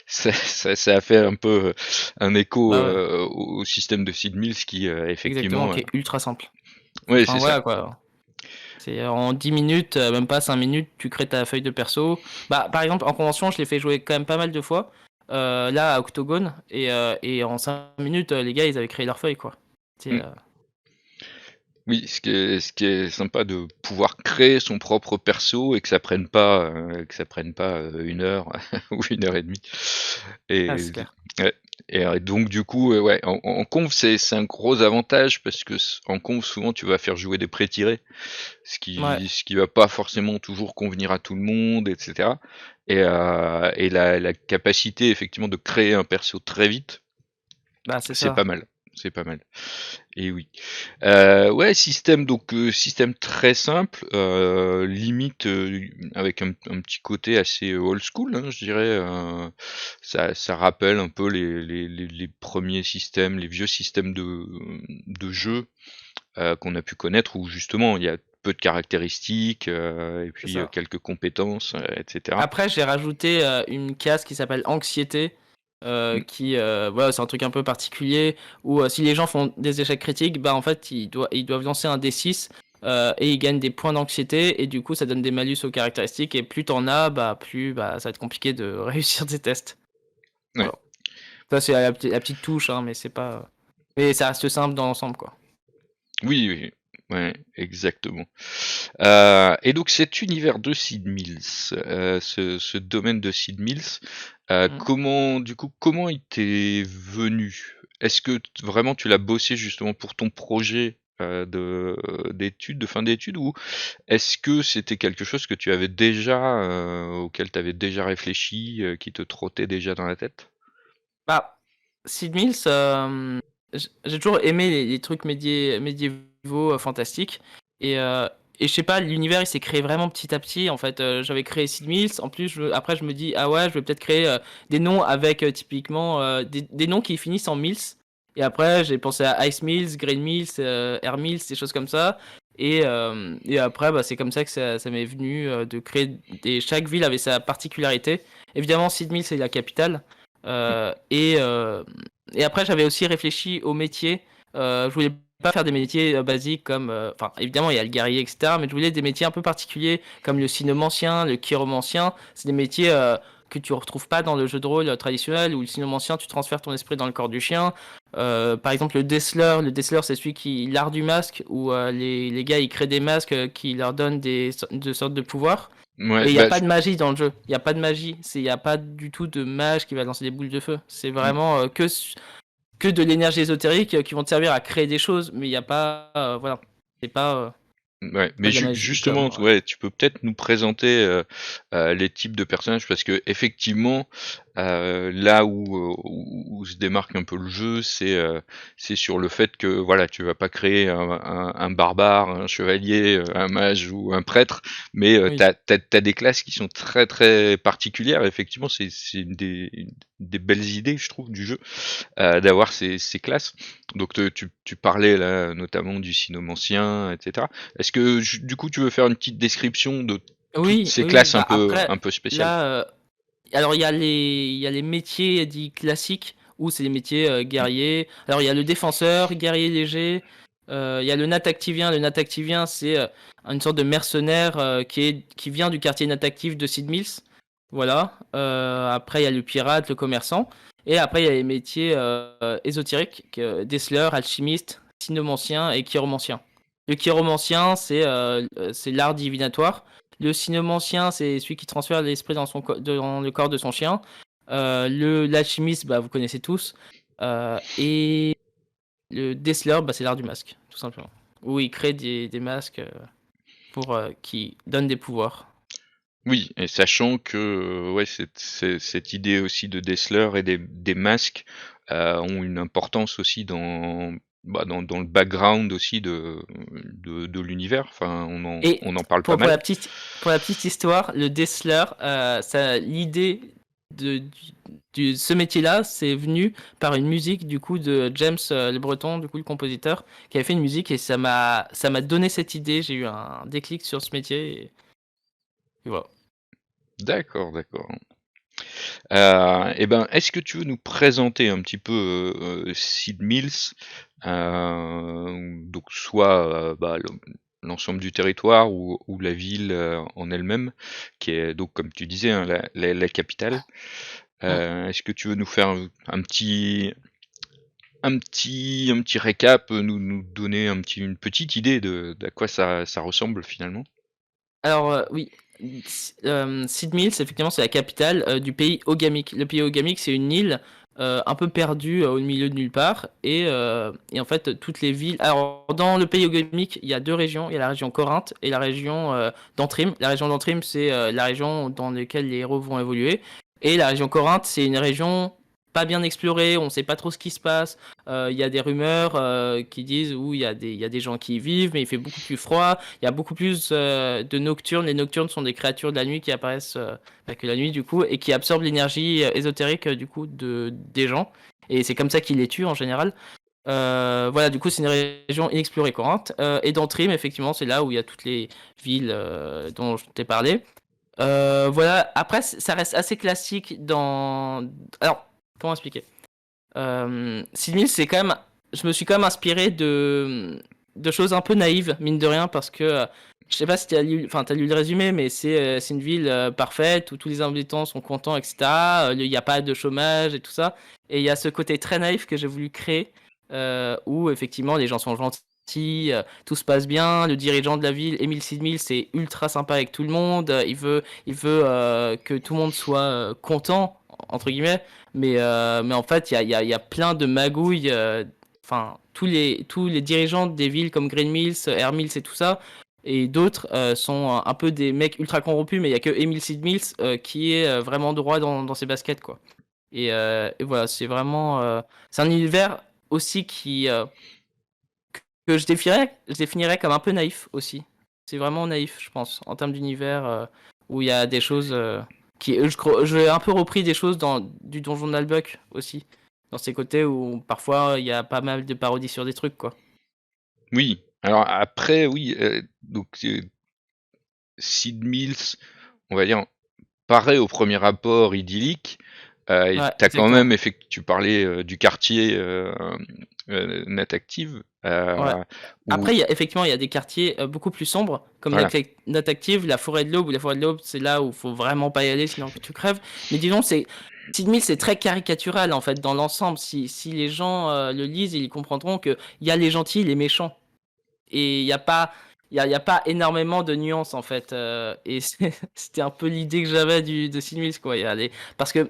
ça a fait un peu un écho bah ouais, au système de Sid Mills qui, exactement, effectivement, qui est ultra simple. ouais, Enfin, c'est ça. voilà quoi. C'est en 10 minutes, même pas 5 minutes, tu crées ta feuille de perso. Bah, par exemple, en convention, je l'ai fait jouer quand même pas mal de fois. Là, à Octogone. Et en 5 minutes, les gars, ils avaient créé leur feuille, quoi. C'est, Mm. Oui, ce qui est sympa de pouvoir créer son propre perso et que ça prenne pas 1 heure ou 1 heure et demie. Ah, Et c'est clair. ouais, donc du coup, ouais, en conf, c'est un gros avantage parce que en conf, souvent, tu vas faire jouer des pré-tirés, ce Ouais, qui ce qui va pas forcément toujours convenir à tout le monde, et cetera. Et la capacité effectivement de créer un perso très vite, bah c'est c'est pas ça. mal. C'est pas mal. Et oui. Ouais, système très simple, limite, avec un petit côté assez old school, hein, je dirais. Ça rappelle un peu les premiers systèmes, les vieux systèmes de jeux qu'on a pu connaître, où justement il y a peu de caractéristiques, et C'est puis ça. quelques compétences, etc. Après, j'ai rajouté une case qui s'appelle anxiété, Mm. voilà, c'est un truc un peu particulier où si les gens font des échecs critiques, bah en fait ils doivent lancer un D6 et ils gagnent des points d'anxiété et du coup ça donne des malus aux caractéristiques et plus t'en as, bah plus bah ça va être compliqué de réussir des tests. Ouais. Voilà. Ça c'est la petite touche, hein, mais c'est pas, mais ça reste simple dans l'ensemble quoi. Oui, oui, ouais, exactement. Et donc cet univers de Sid Mills, ce domaine de Sid Mills, Mm. comment il t'est venu? Est-ce que vraiment tu l'as bossé justement pour ton projet d'études, de fin d'études, ou est-ce que c'était quelque chose que tu avais déjà, auquel tu avais déjà réfléchi, qui te trottait déjà dans la tête? Bah, Sid Mills, j'ai toujours aimé les trucs médiévaux fantastiques. Et, euh, et je sais pas, l'univers il s'est créé vraiment petit à petit. En fait, j'avais créé Sid Mills. En plus, après, je me dis, ah ouais, je vais peut-être créer des noms avec typiquement des noms qui finissent en Mills. Et après, j'ai pensé à Ice Mills, Green Mills, Air Mills, des choses comme ça. Et après, bah, c'est comme ça que ça m'est venu de créer chaque ville avait sa particularité. Évidemment, Sid Mills c'est la capitale. Mmh. Euh, et, euh, et après, j'avais aussi réfléchi au métier. Je voulais pas faire des métiers basiques comme. Enfin, évidemment, il y a le guerrier, etc. Mais je voulais des métiers un peu particuliers comme le cynomancien, le chiromancien. C'est des métiers que tu retrouves pas dans le jeu de rôle traditionnel où le cynomancien, tu transfères ton esprit dans le corps du chien. Par exemple, le Dessler. Le Dessler, c'est celui qui. L'art du masque où les gars ils créent des masques qui leur donnent de sortes de pouvoirs. Et Ouais, il n'y a bah, pas de magie dans le jeu. Il n'y a pas de magie. Il n'y a pas du tout de mage qui va lancer des boules de feu. C'est mmh. vraiment que de l'énergie ésotérique qui vont te servir à créer des choses. Mais il n'y a pas. Voilà. C'est Ouais, pas mais de la magie justement, comme. ouais, tu peux peut-être nous présenter les types de personnages, parce que effectivement, là où se démarque un peu le jeu, c'est sur le fait que voilà, tu vas pas créer un barbare, un chevalier, un mage ou un prêtre, mais Oui. t'as des classes qui sont très très particulières. Effectivement, c'est une des belles idées, je trouve, du jeu, d'avoir ces classes. Donc tu parlais là notamment du cynomancien, etc. Est-ce que du coup tu veux faire une petite description de toutes Oui, ces oui, oui. classes un Bah, peu après, un peu spéciales? là. Alors, il y a les métiers dits classiques où c'est les métiers Mm. guerriers. Alors, il y a le défenseur, guerrier léger. Il y a le natactivien. Le natactivien, c'est une sorte de mercenaire qui vient du quartier natactif de Sid Mills. Voilà. Après, il y a le pirate, le commerçant. Et après, il y a les métiers ésotériques, déceleur, alchimiste, cynomancien et chiromancien. Le chiromancien, c'est l'art divinatoire. Le cynomancien, c'est celui qui transfère l'esprit dans le corps de son chien. L'alchimiste, bah, vous connaissez tous. Et le déceleur, bah, c'est l'art du masque, tout simplement. Où il crée des masques qui donnent des pouvoirs. Oui, et sachant que ouais, cette idée aussi de Dessler et des masques ont une importance aussi dans le background aussi de l'univers. Enfin, Et on en parle pas pour mal. pour la petite histoire, le déceler, l'idée de, ce métier-là, c'est venu par une musique du coup de James Le Breton, du coup le compositeur, qui avait fait une musique et ça m'a donné cette idée. J'ai eu un déclic sur ce métier et voilà. D'accord, d'accord. Et ben, est-ce que tu veux nous présenter un petit peu Sid Mills, donc soit bah, l'ensemble du territoire ou la ville en elle-même, qui est donc comme tu disais hein, la capitale. Mm. Est-ce que tu veux nous faire un un petit récap, nous donner une petite idée d'à quoi ça ressemble finalement? Alors, oui, Seed Mills, effectivement, c'est la capitale du pays Ogamic. Le pays Ogamic, c'est une île un peu perdue au milieu de nulle part. Et en fait, toutes les villes. Alors, dans le pays Ogamic, il y a deux régions. Il y a la région Corinthe et la région d'Antrim. La région d'Antrim, c'est la région dans laquelle les héros vont évoluer. Et la région Corinthe, c'est une région pas bien explorée. On ne sait pas trop ce qui se passe. Il y a des rumeurs qui disent où il y a des gens qui y vivent, mais il fait beaucoup plus froid. Il y a beaucoup plus de nocturnes. Les nocturnes sont des créatures de la nuit qui apparaissent pas que la nuit du coup et qui absorbent l'énergie ésotérique du coup des gens. Et c'est comme ça qu'ils les tuent en général. Voilà, du coup c'est une région inexplorée Corinthe. Et dans Trim, effectivement, c'est là où il y a toutes les villes dont je t'ai parlé. Voilà, après ça reste assez classique dans... Alors, comment expliquer Sidney, c'est quand même. Je me suis quand même inspiré de choses un peu naïves, mine de rien, parce que je sais pas si tu as lu, enfin, t'as lu le résumé, mais c'est une ville parfaite où tous les habitants sont contents, etc. Il n'y a pas de chômage et tout ça. Et il y a ce côté très naïf que j'ai voulu créer, où effectivement les gens sont gentils, tout se passe bien. Le dirigeant de la ville, Émile Sidmil, c'est ultra sympa avec tout le monde. Il veut que tout le monde soit content, entre guillemets. Mais en fait, il y a plein de magouilles. Enfin, tous les dirigeants des villes comme Green Mills, Air Mills et tout ça, et d'autres sont un peu des mecs ultra corrompus, mais il y a que Emil Sid Mills qui est vraiment droit dans ses baskets, quoi. Et voilà, c'est vraiment. C'est un univers aussi que je définirais comme un peu naïf aussi. C'est vraiment naïf, je pense, en termes d'univers où il y a des choses j'ai un peu repris des choses du Donjon de Nalbuck aussi. Dans ces côtés où parfois il y a pas mal de parodies sur des trucs, quoi. Oui, alors après oui, donc Sid Mills, on va dire, paraît au premier abord idyllique. Et Ouais, t'as quand exactement. même, tu parlais du quartier Net Active, Ouais. où Après, effectivement, il y a des quartiers beaucoup plus sombres, comme voilà. Note Active, la forêt de l'Aube, ou la forêt de l'Aube, c'est là où faut vraiment pas y aller, sinon tu crèves. Mais disons, Sid Mills, c'est très caricatural, en fait, dans l'ensemble. Si les gens le lisent, ils comprendront qu'il y a les gentils, les méchants. Et il y a pas énormément de nuances, en fait. Et c'était un peu l'idée que j'avais de Sid Mills, quoi. Parce que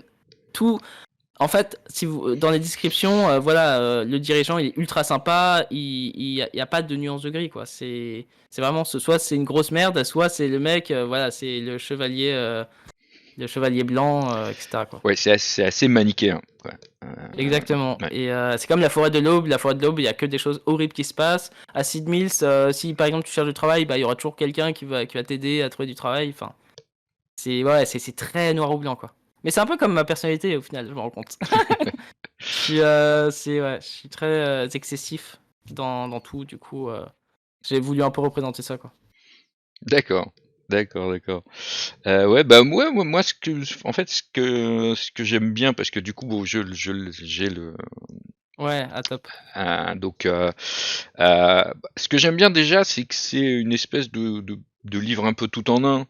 tout, en fait, si vous, dans les descriptions, voilà, le dirigeant il est ultra sympa, il y a pas de nuance de gris, quoi. C'est vraiment soit c'est une grosse merde, soit c'est le mec, voilà, c'est le chevalier blanc, etc., quoi. Ouais, c'est assez manichéen, quoi. Exactement. Ouais. Et c'est comme la forêt de l'Aube. La forêt de l'Aube, il y a que des choses horribles qui se passent. À Sid Mills, si par exemple tu cherches du travail, bah il y aura toujours quelqu'un qui va t'aider à trouver du travail. Enfin, c'est très noir ou blanc, quoi. Mais c'est un peu comme ma personnalité au final, je me rends compte. Je suis très excessif dans tout, du coup, j'ai voulu un peu représenter ça, quoi. D'accord, d'accord. Ouais, bah moi, en fait, ce que j'aime bien, parce que du coup, bon, j'ai le, Ouais, à top. donc, ce que j'aime bien déjà, c'est que c'est une espèce de livre un peu tout en un,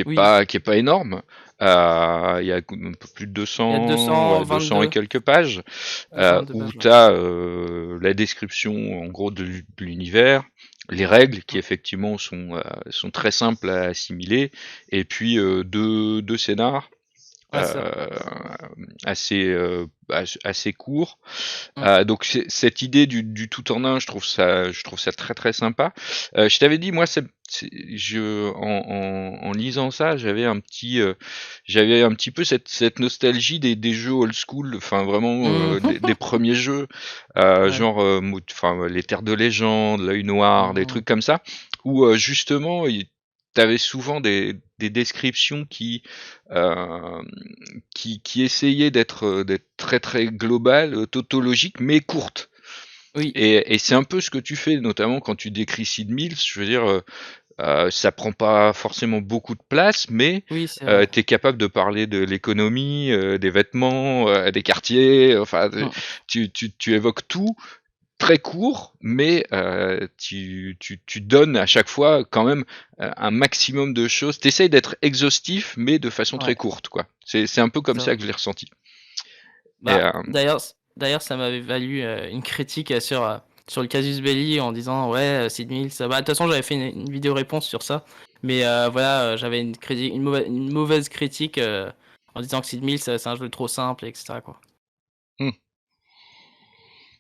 Oui, qui est pas énorme. Il y a un peu plus de il y a 200, ouais, 200 et 222, quelques pages, 222 où pages, ouais. tu as la description en gros de l'univers, les règles qui effectivement sont très simples à assimiler, et puis deux scénars Ouais, c'est ça. euh, assez courts. Mm. Donc cette idée du tout en un, je trouve ça très très sympa. Je t'avais dit, moi, en lisant ça, j'avais un petit peu cette nostalgie des jeux old school, enfin vraiment Mm. des premiers jeux, Ouais. genre enfin les Terres de légende, l'œil noir, des Mm. trucs comme ça, où justement t'avais souvent des descriptions euh, qui essayaient d'être très très globales, tautologiques, mais courtes. Oui, Et c'est un peu ce que tu fais, notamment quand tu décris Sid Mills. Je veux dire, ça prend pas forcément beaucoup de place, mais oui, c'est vrai. tu es capable de parler de l'économie, des vêtements, des quartiers. Enfin, Mm. tu évoques tout très court, mais tu donnes à chaque fois quand même un maximum de choses. Tu essayes d'être exhaustif, mais de façon très Ouais, courte, quoi. C'est un peu comme c'est vrai. ça que je l'ai ressenti. Et, Bah, d'ailleurs, d'ailleurs, ça m'avait valu une critique sur le casus belli en disant ouais, Sid Mills. Bah, de toute façon, j'avais fait une vidéo réponse sur ça, mais voilà, j'avais une mauvaise critique en disant que Sid Mills, c'est un jeu trop simple, etc., quoi. Hmm.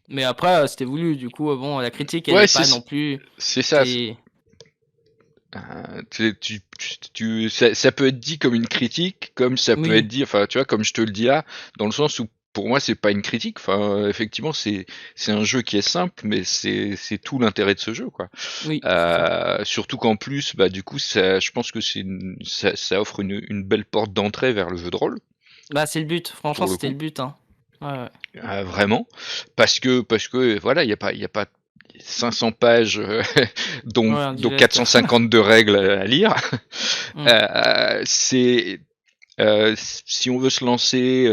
Mais après, c'était voulu, du coup, bon, la critique, elle Ouais, est pas non plus. c'est ça. C'est. Ça peut être dit comme une critique, comme ça peut être Oui, dit, enfin, tu vois, comme je te le dis là, dans le sens où pour moi c'est pas une critique. Enfin, effectivement, c'est un jeu qui est simple, mais c'est tout l'intérêt de ce jeu, quoi. oui, c'est ça. Surtout qu'en plus, bah du coup, je pense que ça offre une belle porte d'entrée vers le jeu de rôle, Bah, c'est le but. Franchement, pour le c'était coup. le but, hein. Ouais, ouais. Vraiment, parce que voilà, il y a pas 500 pages dont, Ouais, dont indigeste. 450 de règles à lire. Hmm. C'est si on veut se lancer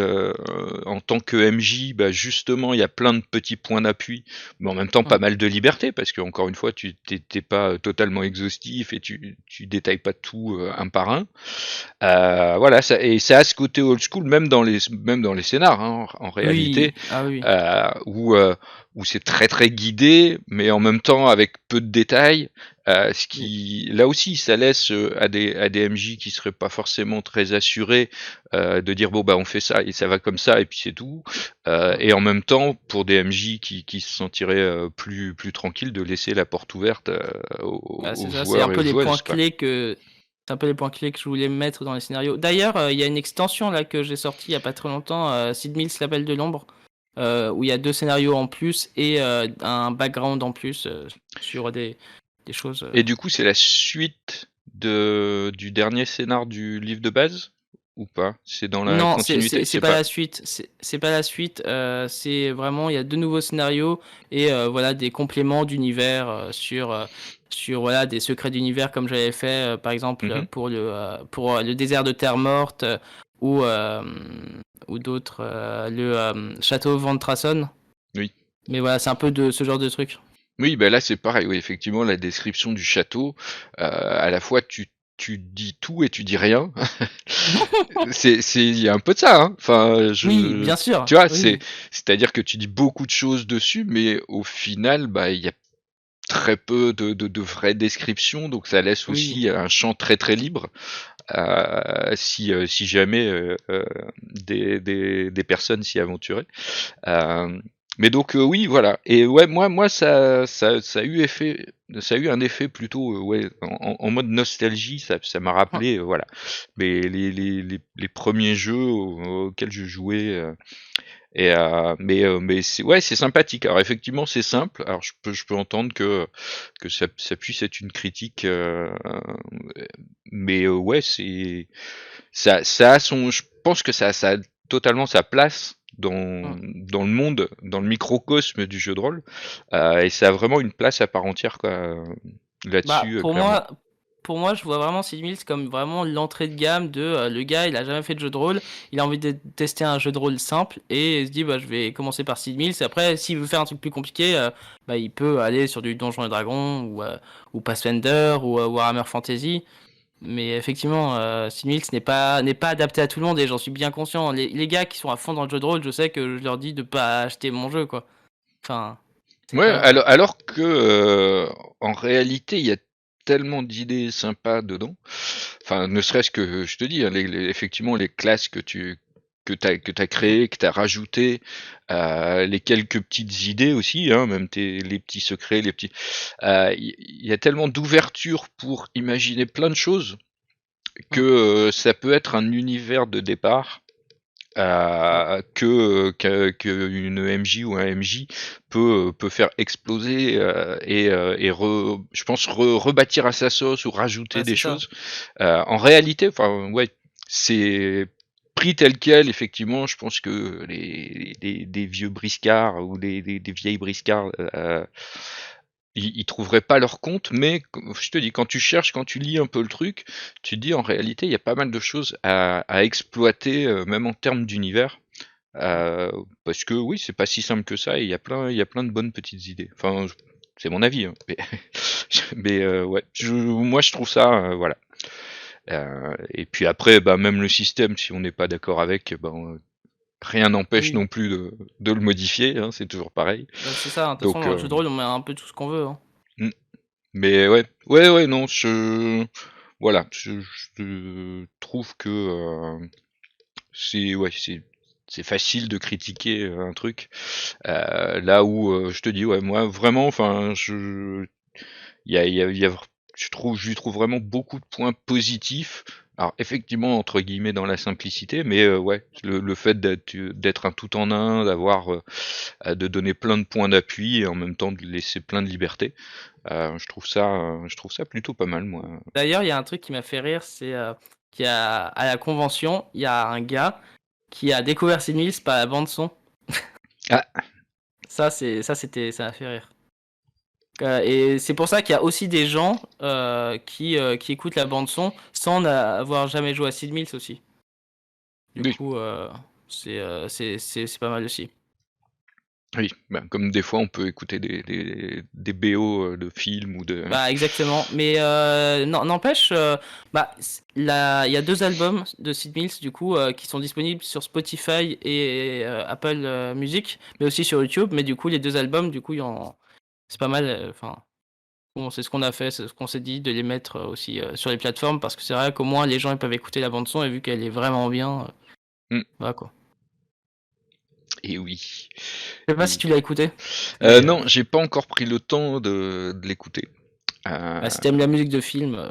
en tant que MJ, bah justement, il y a plein de petits points d'appui, mais en même temps Hmm. pas mal de liberté, parce que encore une fois, tu t'es pas totalement exhaustif et tu détailles pas tout un par un. Voilà, et ça a ce côté old school, même dans les scénars, hein, en réalité, Oui, ah oui. euh, où, euh, où c'est très très guidé, mais en même temps avec peu de détails. Ce Oui. qui, là aussi, ça laisse à des MJ qui seraient pas forcément très assurés de dire bon bah on fait ça et ça va comme ça et puis c'est tout. Hmm. Et en même temps, pour des MJ qui se sentiraient plus tranquilles, de laisser la porte ouverte Bah, aux c'est ça, c'est un joueurs et peu aux les points joueuses, quoi. clés que. C'est un peu les points clés que je voulais mettre dans les scénarios. D'ailleurs, il y a une extension là que j'ai sortie il y a pas très longtemps, Sid Meier's L'Appel de l'Ombre, où il y a 2 scénarios en plus et un background en plus sur des choses. Et du coup, c'est la suite du dernier scénar du livre de base ou pas? C'est dans la Non, continuité? c'est C'est pas pas. la suite. C'est pas la suite. C'est vraiment, il y a 2 nouveaux scénarios et voilà des compléments d'univers sur voilà des secrets d'univers comme j'avais fait par exemple Mhm. pour le désert de Terre Morte ou ou d'autres le château Van Trason. Oui. Mais voilà, c'est un peu de ce genre de truc. Oui, bah là c'est pareil. Oui, effectivement, la description du château, à la fois tu dis tout et tu dis rien. Il y a un peu de ça, hein. Enfin, Oui, bien sûr. tu vois, Oui, c'est-à-dire que tu dis beaucoup de choses dessus, mais au final, bah il y a très peu de vraies descriptions, donc ça laisse oui. aussi un champ très très libre. Si jamais des personnes s'y aventuraient. Euh, mais donc oui, voilà. Et ouais, moi ça a eu un effet plutôt ouais, en mode nostalgie. Ça m'a rappelé voilà, les premiers jeux auxquels je jouais. Mais c'est ouais, c'est sympathique. Alors effectivement, c'est simple. Alors je peux entendre que ça puisse être une critique, mais ouais, ça a son. Je pense que ça a totalement sa place dans le monde, dans le microcosme du jeu de rôle, et ça a vraiment une place à part entière, quoi, Bah, là-dessus, clairement. pour moi, je vois vraiment Sid Meier's comme vraiment l'entrée de gamme de le gars, il a jamais fait de jeu de rôle, il a envie de tester un jeu de rôle simple et il se dit bah je vais commencer par Sid Meier's. Après, s'il veut faire un truc plus compliqué, bah il peut aller sur du Donjons et Dragons ou Pathfinder ou Warhammer Fantasy. Mais effectivement, Sid Meier's n'est pas adapté à tout le monde et j'en suis bien conscient. Les gars qui sont à fond dans le jeu de rôle, je sais que je leur dis de pas acheter mon jeu quoi. Enfin, c'est Ouais, pas. alors que en réalité, il y a tellement d'idées sympas dedans. Enfin, ne serait-ce que, je te dis, hein, effectivement, les classes que t'as créées, que t'as rajoutées, les quelques petites idées aussi, hein, même les petits secrets, les petits. Il y a tellement d'ouverture pour imaginer plein de choses que ça peut être un univers de départ que une MJ ou un MJ peut faire exploser et je pense rebâtir à sa sauce ou rajouter Bah, des c'est ça. choses. En réalité, enfin ouais, c'est pris tel quel. Effectivement, je pense que des vieux briscards ou des vieilles briscards ils trouveraient pas leur compte, mais je te dis, quand tu cherches, quand tu lis un peu le truc, tu te dis en réalité, il y a pas mal de choses à exploiter, même en termes d'univers. Parce que oui, c'est pas si simple que ça, et il y a plein de bonnes petites idées. Enfin, c'est mon avis, hein, mais ouais, moi je trouve ça, voilà. Et puis après, bah, même le système, si on n'est pas d'accord avec, ben, Rien n'empêche Oui, non plus de le modifier, hein, c'est toujours pareil. bah, c'est ça, hein. De toute façon, Donc, dans le jeu de rôle, on met un peu tout ce qu'on veut, hein. mm. Mais ouais, non, voilà, je trouve que c'est facile de critiquer un truc. Là où je te dis, ouais, moi vraiment, enfin, il y a, je lui trouve vraiment beaucoup de points positifs. Alors effectivement entre guillemets dans la simplicité, mais ouais, le fait d'être un tout en un, de donner plein de points d'appui et en même temps de laisser plein de liberté, je trouve ça plutôt pas mal moi. D'ailleurs, il y a un truc qui m'a fait rire, c'est qu'il y a, à la convention, il y a un gars qui a découvert Sid Meier's par la bande son. Ah Ça m'a fait rire. Et c'est pour ça qu'il y a aussi des gens qui écoutent la bande son sans avoir jamais joué à Sid Meier's aussi. Du oui, coup, c'est pas mal aussi. oui, bah, comme des fois on peut écouter des BO de films ou de. Bah exactement. Mais non, n'empêche, il y a 2 albums de Sid Meier's du coup qui sont disponibles sur Spotify et Apple Music, mais aussi sur YouTube. Mais du coup, les 2 albums, du coup, c'est pas mal. Enfin, bon, c'est ce qu'on a fait, c'est ce qu'on s'est dit de les mettre aussi sur les plateformes parce que c'est vrai qu'au moins les gens ils peuvent écouter la bande son et vu qu'elle est vraiment bien, Mm. voilà quoi. Et oui. Je sais pas Et si oui. tu l'as écouté, mais Non, j'ai pas encore pris le temps de l'écouter. bah, si t'aimes la musique de film,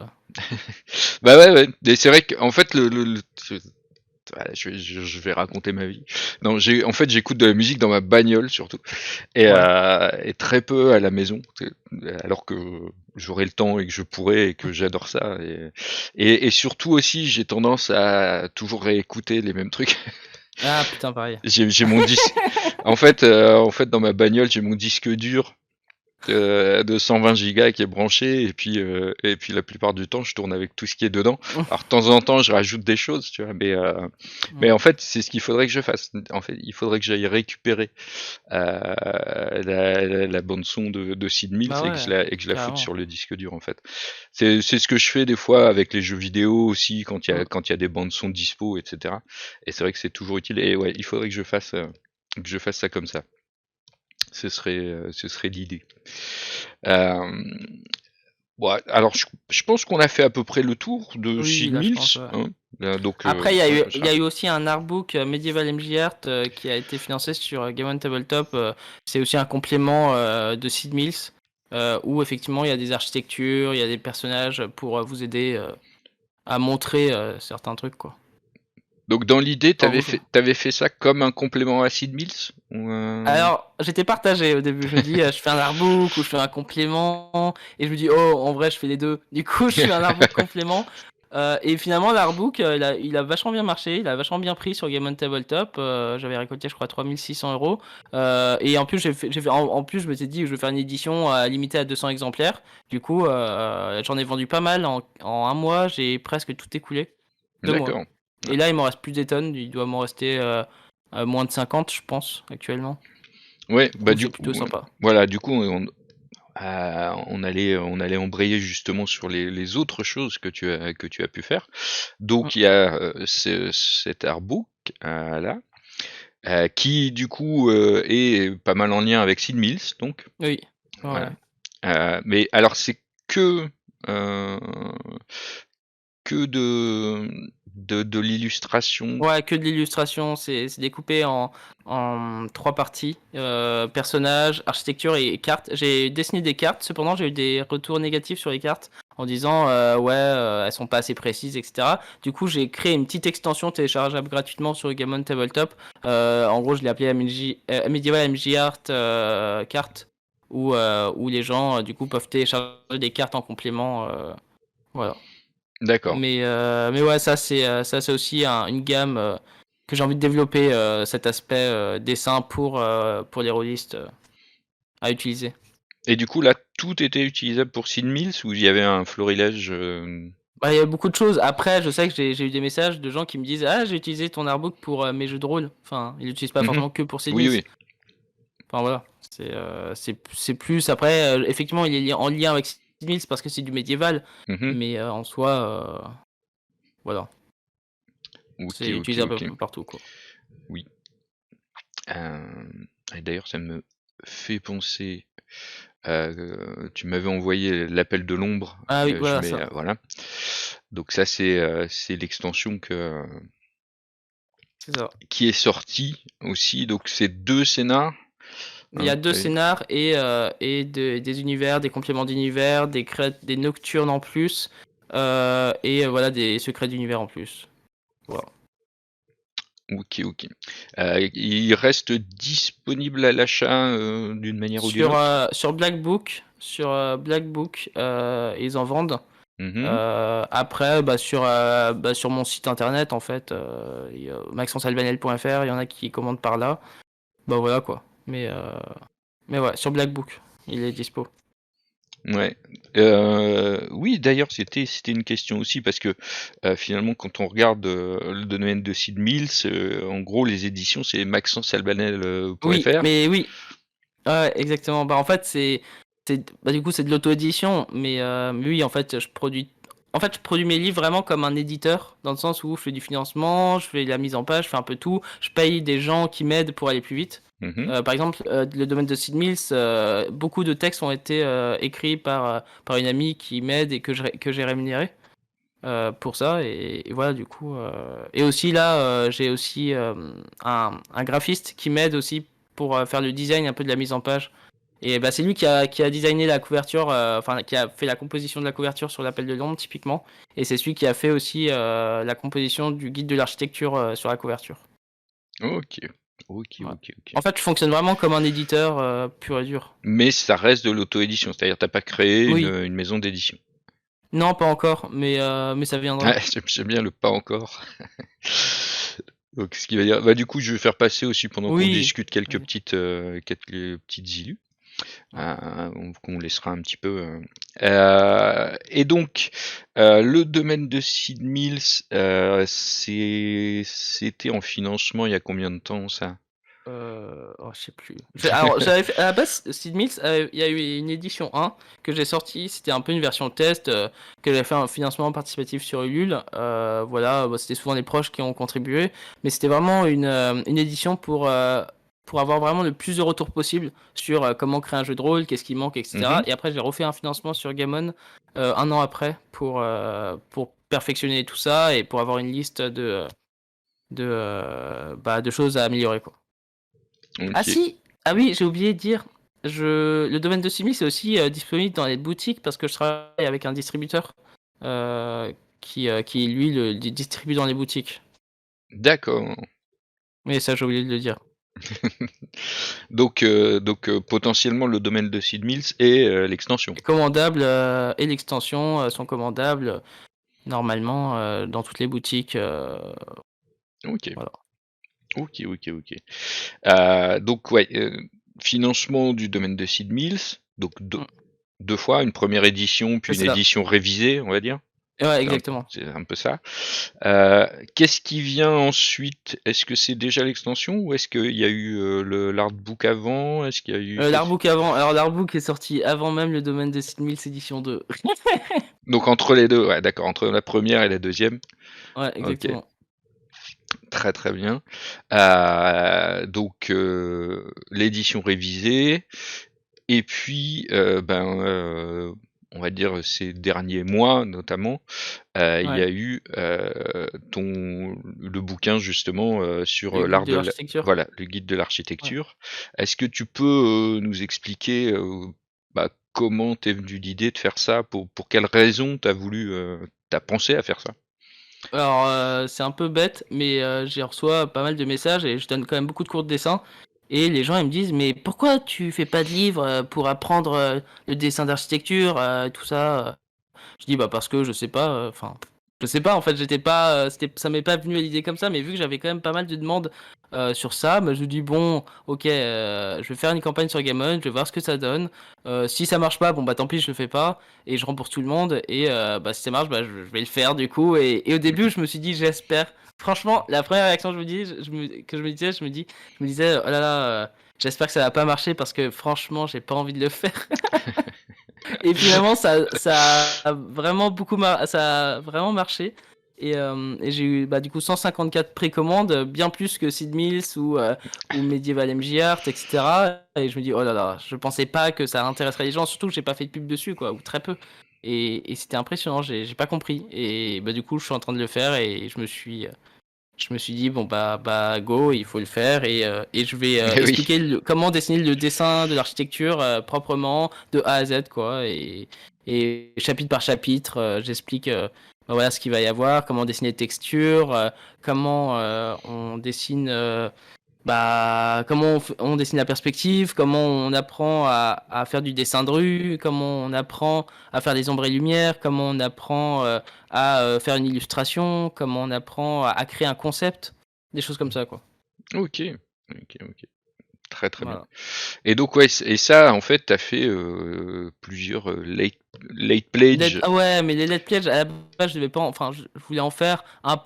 Bah ouais. Et c'est vrai qu'en fait, voilà, je vais raconter ma vie. Non, en fait, j'écoute de la musique dans ma bagnole surtout, ouais. et très peu à la maison, alors que j'aurai le temps et que je pourrais et que j'adore ça. Et surtout aussi, j'ai tendance à toujours réécouter les mêmes trucs. Ah putain, pareil. J'ai mon disque. En fait, dans ma bagnole, j'ai mon disque dur de 120 gigas qui est branché et puis la plupart du temps je tourne avec tout ce qui est dedans. Alors de temps en temps je rajoute des choses, tu vois, mais en fait c'est ce qu'il faudrait que je fasse. En fait il faudrait que j'aille récupérer la bande son de Sid Meier's Bah ouais, et que je la foute carrément. sur le disque dur en fait. C'est ce que je fais des fois avec les jeux vidéo aussi quand il y a des bandes son dispo, etc. Et c'est vrai que c'est toujours utile et ouais il faudrait que je fasse ça comme ça. Ce serait l'idée. Euh, bon, alors, je pense qu'on a fait à peu près le tour de Oui, Sid là je pense, Meier's, ouais. hein. Donc, Après, ouais, il y a eu aussi un artbook Medieval MJ Art qui a été financé sur Game on Tabletop. C'est aussi un complément de Sid Meier's où effectivement il y a des architectures, il y a des personnages pour vous aider à montrer certains trucs quoi. donc dans l'idée, En gros, t'avais fait ça comme un complément à Sid Meier's ou, alors, j'étais partagé au début. Je me dis, je fais un artbook ou je fais un complément. Et je me dis, oh, en vrai, je fais les deux. Du coup, je fais un artbook complément. Et finalement, l'artbook, il a vachement bien marché. Il a vachement bien pris sur Game on Tabletop. J'avais récolté, je crois, 3600 €. Et en plus, en plus, je me suis dit que je vais faire une édition limitée à 200 exemplaires. Du coup, j'en ai vendu pas mal. En un mois, j'ai presque tout écoulé. 2 mois. D'accord. Et là, il m'en reste plus des tonnes. Il doit m'en rester moins de 50, je pense, actuellement. Ouais, Du bah coup, du c'est coup, plutôt sympa. voilà, du coup, on allait embrayer justement sur les autres choses que tu as pu faire. Mm. Donc il y a cet artbook là, qui du coup est pas mal en lien avec Sid Meier's, donc Oui, voilà. ouais. Mais alors c'est que euh, que de l'illustration. Ouais, que de l'illustration, c'est découpé en 3 parties, personnages, architecture et cartes. J'ai dessiné des cartes, cependant j'ai eu des retours négatifs sur les cartes en disant ouais, elles sont pas assez précises, etc. Du coup, j'ai créé une petite extension téléchargeable gratuitement sur Game on Tabletop. En gros, je l'ai appelé Medieval MJ Art carte, où les gens du coup peuvent télécharger des cartes en complément. Voilà. D'accord. Mais ouais, ça c'est aussi une gamme que j'ai envie de développer, cet aspect dessin pour les rôlistes à utiliser. Et du coup là, tout était utilisable pour Sid Meier's ou il y avait un florilège Bah, il y a beaucoup de choses. Après, je sais que j'ai eu des messages de gens qui me disent ah, j'ai utilisé ton artbook pour mes jeux de rôle. Enfin, ils l'utilisent pas mhm. forcément que pour Sid Oui, Meier's. oui. Enfin voilà, c'est plus après effectivement il est en lien avec Sid Meier's parce que c'est du médiéval, Mhm. mais en soi voilà, Ok, c'est ok, utilisé un peu ok. partout quoi. Oui. Et d'ailleurs, ça me fait penser, tu m'avais envoyé l'appel de l'ombre, Ah oui, je voilà mets, ça. voilà. Donc ça, c'est l'extension C'est ça. qui est sortie aussi. Donc c'est 2 scénars, Il y a 2 tu scénars et des univers, des compléments d'univers, des nocturnes en plus, et voilà des secrets d'univers en plus. Voilà. OK, OK. Il reste disponible à l'achat, d'une manière ou d'une Sur, autre? Black Book, ils en vendent. Mmh. Après, sur mon site internet, en fait, maxencealbanel.fr, il y en a qui commandent par là. Bah voilà quoi. Mais ouais, sur Black Book, il est dispo. Ouais. Oui, d'ailleurs, c'était une question aussi parce que, finalement, quand on regarde, le domaine de Sid Mills, en gros, les éditions, c'est maxencealbanel, Oui, .fr. mais oui, ouais, exactement. Bah en fait, du coup, c'est de l'auto-édition, mais oui, en fait, je produis mes livres vraiment comme un éditeur, dans le sens où je fais du financement, je fais la mise en page, je fais un peu tout. Je paye des gens qui m'aident pour aller plus vite. Mmh. Par exemple, le domaine de Sid Mills, beaucoup de textes ont été écrits par une amie qui m'aide et que j'ai rémunéré pour ça. Et voilà, du coup. Et aussi, là, j'ai aussi un graphiste qui m'aide aussi pour faire le design, un peu de la mise en page. Et bah, c'est lui qui a designé la couverture, enfin, qui a fait la composition de la couverture sur l'appel de Londres, typiquement. Et c'est celui qui a fait aussi la composition du guide de l'architecture sur la couverture. OK. OK, Ouais. OK, OK. En fait, je fonctionne vraiment comme un éditeur pur et dur. Mais ça reste de l'auto-édition, c'est-à-dire tu pas créé Oui, une maison d'édition? non, pas encore, mais ça viendra. Ouais, j'aime bien le «pas encore». Donc ce qui va dire bah, du coup, je vais faire passer aussi pendant qu'on Oui. discute Oui. quelques petites illus. Ouais. Qu'on laissera un petit peu. Et donc, le domaine de Sid Mills, c'était en financement il y a combien de temps ça? Oh, je sais plus. Alors, j'avais fait, à la base, Sid Mills, il y a eu une édition 1 que j'ai sortie. C'était un peu une version test, que j'avais fait un financement participatif sur Ulule. Voilà, bah, c'était souvent les proches qui ont contribué. Mais c'était vraiment une édition pour avoir vraiment le plus de retours possible sur comment créer un jeu de rôle, qu'est-ce qui manque, etc. Mmh. Et après, j'ai refait un financement sur Gammon un an après pour perfectionner tout ça et pour avoir une liste de choses à améliorer, quoi. Ah OK. si! Ah oui, j'ai oublié de dire, le domaine de Simi, c'est aussi disponible dans les boutiques parce que je travaille avec un distributeur qui lui, le distribue dans les boutiques. D'accord. Mais ça, j'ai oublié de le dire. Donc, potentiellement le domaine de Sid Mills et l'extension? Et commandable et l'extension sont commandables normalement dans toutes les boutiques. OK. Voilà. OK, OK, OK. Donc ouais, financement du domaine de Sid Mills, donc Mm. 2 fois, une première édition, C'est puis une ça. édition révisée, on va dire? Ouais, C'est un exactement. c'est un peu ça. Qu'est-ce qui vient ensuite? Est-ce que c'est déjà l'extension ou est-ce qu'il y a eu, le l'artbook avant? Est-ce qu'il y a eu qu'est-ce L'artbook avant, alors l'artbook est sorti avant même le domaine de 6000 édition 2. donc entre les 2, ouais, d'accord, entre la première et la deuxième. Ouais, OK, exactement. très, très bien. Donc l'édition révisée et puis, on va dire ces derniers mois notamment, il y Ouais. a eu, le bouquin justement, sur, Le guide l'art de de la l'architecture. voilà, le guide de Ouais. l'architecture. Est-ce que tu peux, nous expliquer, comment t'es venue l'idée de faire ça? Pour quelles raisons tu pensé à faire ça? Alors, c'est un peu bête, mais j'ai reçois pas mal de messages et je donne quand même beaucoup de cours de dessin et les gens, ils me disent: «Mais pourquoi tu fais pas de livres, pour apprendre, le dessin d'architecture, tout ça?» Je dis: «Bah, parce que je sais pas, enfin, je sais pas, en fait, j'étais pas, ça m'est pas venu à l'idée comme ça», mais vu que j'avais quand même pas mal de demandes, sur ça, bah, je me dis: «Bon, OK, je vais faire une campagne sur Gammon, je vais voir ce que ça donne. Si ça marche pas, bon, bah, tant pis, je le fais pas et je rembourse tout le monde et bah, si ça marche, bah, je vais le faire du coup» et au début, je me suis dit: «J'espère». Franchement, la première réaction que je me dis, je me disais: «Oh là là, j'espère que ça va pas marcher parce que franchement, j'ai pas envie de le faire». Et finalement, ça a vraiment ça a vraiment marché. Et j'ai eu du coup 154 précommandes, bien plus que Sid Meals ou Medieval MJ Art, etc. Et je me dis, oh là là, je pensais pas que ça intéresserait les gens, surtout que j'ai pas fait de pub dessus, quoi, ou très peu. Et c'était impressionnant, j'ai pas compris. Et du coup, je suis en train de le faire et je me suis dit, bon, go, il faut le faire. Et je vais Eh oui. expliquer comment dessiner le dessin de l'architecture proprement, de A à Z, quoi. Et chapitre par chapitre, j'explique voilà ce qu'il va y avoir, comment dessiner les textures, comment on dessine. Comment on dessine la perspective, comment on apprend à faire du dessin de rue, comment on apprend à faire des ombres et lumières, comment on apprend à faire une illustration, comment on apprend à créer un concept, des choses comme ça, quoi. Ok, ok. Très très bien. Voilà. Et donc ouais, et ça en fait t'as fait plusieurs late pledge. Ah ouais, mais les let's pledge, à la base, je devais pas, enfin, je voulais en faire un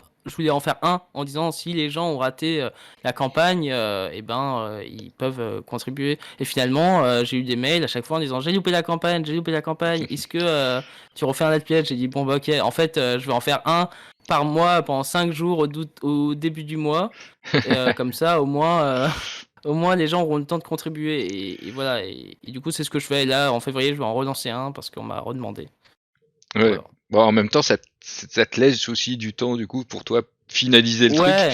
en disant si les gens ont raté la campagne, ils peuvent contribuer. Et finalement, j'ai eu des mails à chaque fois en disant j'ai loupé la campagne, est-ce que tu refais un let's pledge? J'ai dit bon, bah ok, en fait, je vais en faire un par mois pendant 5 jours au début du mois. Comme ça, au moins, les gens auront le temps de contribuer. Et voilà. Et du coup, c'est ce que je fais. Et là, en février, je vais en relancer un parce qu'on m'a redemandé. Ouais. Voilà. Bon, en même temps, ça te laisse aussi du temps, du coup, pour toi finaliser le truc. Ouais.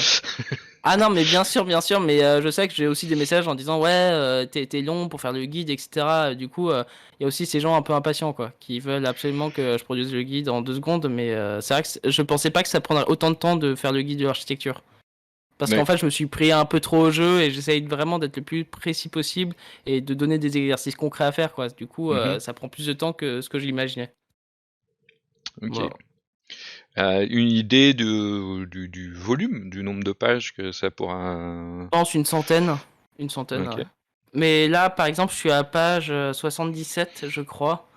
Ah non, mais bien sûr, mais je sais que j'ai aussi des messages en disant ouais, t'es long pour faire le guide, etc. Du coup, il y a aussi ces gens un peu impatients, quoi, qui veulent absolument que je produise le guide en 2 secondes, mais c'est vrai que je pensais pas que ça prendrait autant de temps de faire le guide de l'architecture. Parce qu'en Ouais. fait, je me suis pris un peu trop au jeu et j'essaye vraiment d'être le plus précis possible et de donner des exercices concrets à faire, quoi. Du coup, Mhm. ça prend plus de temps que ce que je l'imaginais. Ok. Voilà. Une idée du volume, du nombre de pages que ça pourra. Je pense une centaine. Une centaine, Ok. ouais. Mais là, par exemple, je suis à page 77, je crois.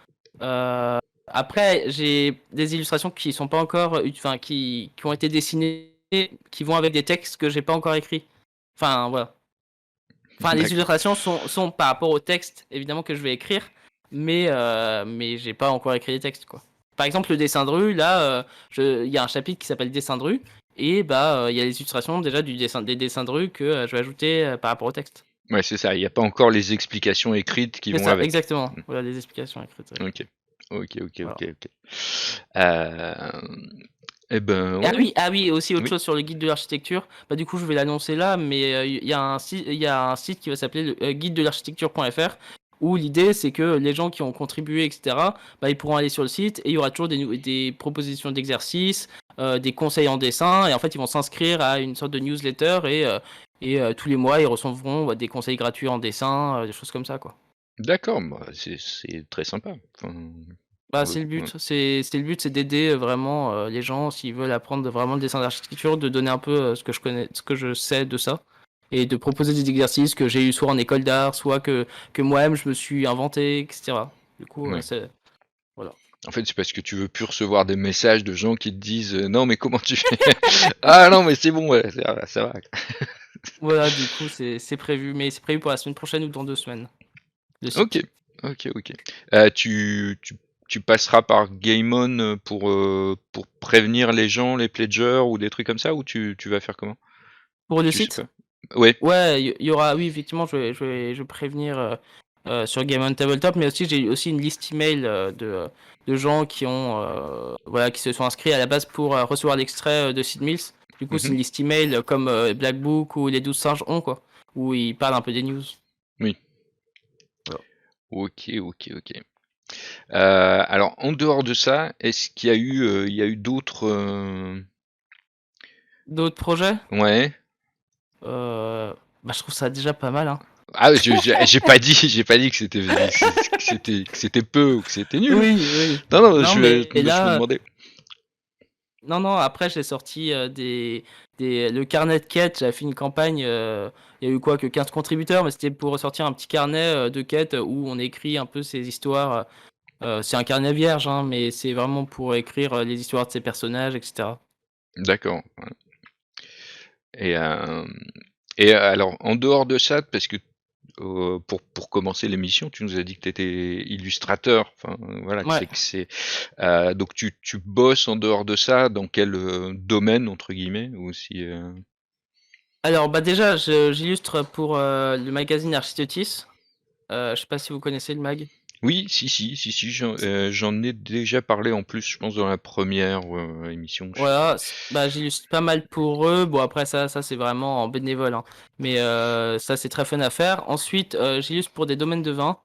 Euh, Après, j'ai des illustrations qui sont pas encore, enfin, qui ont été dessinées, qui vont avec des textes que j'ai pas encore écrits. Enfin, voilà. Enfin, les D'accord. illustrations sont par rapport au texte, évidemment, que je vais écrire, mais j'ai pas encore écrit les textes, quoi. Par exemple, le dessin de rue, là, il y a un chapitre qui s'appelle dessin de rue, et il y a les illustrations déjà des dessins de rue que je vais ajouter par rapport au texte. Ouais, c'est ça. Il n'y a pas encore les explications écrites qui C'est vont ça, avec. exactement. Voilà les explications écrites. Ouais. Ok. Voilà. Ok. Euh... Eh ben Ah ouais. oui, aussi autre Oui. chose sur le guide de l'architecture. Du coup, je vais l'annoncer là, mais il y a un site qui va s'appeler le guide de l'architecture.fr où l'idée c'est que les gens qui ont contribué, etc., ils pourront aller sur le site et il y aura toujours des propositions d'exercices, des conseils en dessin et en fait ils vont s'inscrire à une sorte de newsletter et tous les mois ils recevront des conseils gratuits en dessin, des choses comme ça, quoi. D'accord. Bah, c'est très sympa. Enfin, pour le C'est le coup. Ouais. but, c'est le but, c'est d'aider vraiment les gens s'ils veulent apprendre vraiment le dessin d'architecture, de donner un peu ce que je connais, ce que je sais de ça, et de proposer des exercices que j'ai eu soit en école d'art, soit que moi-même je me suis inventé, etc. Du coup, Ouais. c'est voilà. En fait, c'est parce que tu veux plus recevoir des messages de gens qui te disent non mais comment tu fais? Ah non mais c'est bon, ouais, ça va. Voilà, du coup, c'est prévu, mais c'est prévu pour la semaine prochaine ou dans 2 semaines, le Ok, site. ok. Tu passeras par Game On pour prévenir les gens, les pledgers ou des trucs comme ça, ou tu vas faire comment? Pour le Tu sais site? pas. Ouais. Ouais, il y aura, oui, effectivement, je vais prévenir sur Game on Tabletop, mais aussi j'ai aussi une liste email de gens qui ont, voilà, qui se sont inscrits à la base pour recevoir l'extrait de Sid Mills. Du coup, c'est Mhm. une liste email comme Black Book ou les 12 singes ont, quoi, où ils parlent un peu des news. Oui. Voilà. Ok. Alors en dehors de ça, est-ce qu'il y a eu d'autres D'autres projets? ouais. Euh, je trouve ça déjà pas mal, hein. Ah, j'ai pas dit que c'était peu ou que c'était nul. Oui, oui. Non, non, Non, mais je me là, demandais. non, non, après j'ai sorti le carnet de quêtes, j'avais fait une campagne, il y a eu quoi que 15 contributeurs, mais c'était pour sortir un petit carnet de quêtes où on écrit un peu ces histoires. C'est un carnet vierge, hein, mais c'est vraiment pour écrire les histoires de ces personnages, etc. D'accord. Et, euh, et alors, en dehors de ça, parce que pour commencer l'émission, tu nous as dit que tu étais illustrateur. Enfin, voilà, Ouais. donc tu bosses en dehors de ça, dans quel domaine, entre guillemets, ou si, Alors, bah déjà, j'illustre pour le magazine Architectis. Je sais pas si vous connaissez le mag. Oui, si, j'en ai déjà parlé en plus, je pense, dans la première émission, je sais plus. Voilà, bah, j'illustre pas mal pour eux. Bon, après, ça c'est vraiment en bénévole, hein. Mais ça, c'est très fun à faire. Ensuite, j'illustre pour des domaines de vin.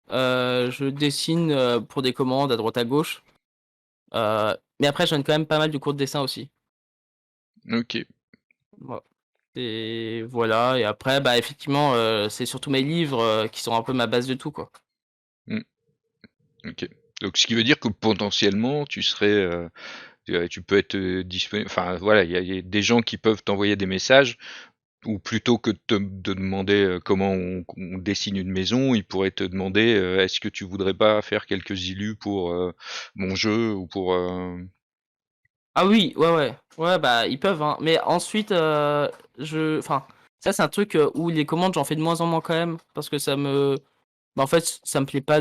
Je dessine pour des commandes à droite à gauche. Mais après, je donne quand même pas mal de cours de dessin aussi. Ok. Voilà. Et voilà. Et après, bah, effectivement, c'est surtout mes livres qui sont un peu ma base de tout, quoi. Hmm, ok. Donc, ce qui veut dire que potentiellement, tu peux être disponible. Enfin, voilà, il y a des gens qui peuvent t'envoyer des messages, ou plutôt que de demander comment on dessine une maison, ils pourraient te demander est-ce que tu voudrais pas faire quelques illus pour mon jeu ou pour. Ah oui, ouais, ouais. Ouais, bah, ils peuvent, hein. Mais ensuite, enfin, ça, c'est un truc où les commandes, j'en fais de moins en moins quand même. Parce que bah, en fait, ça me plaît pas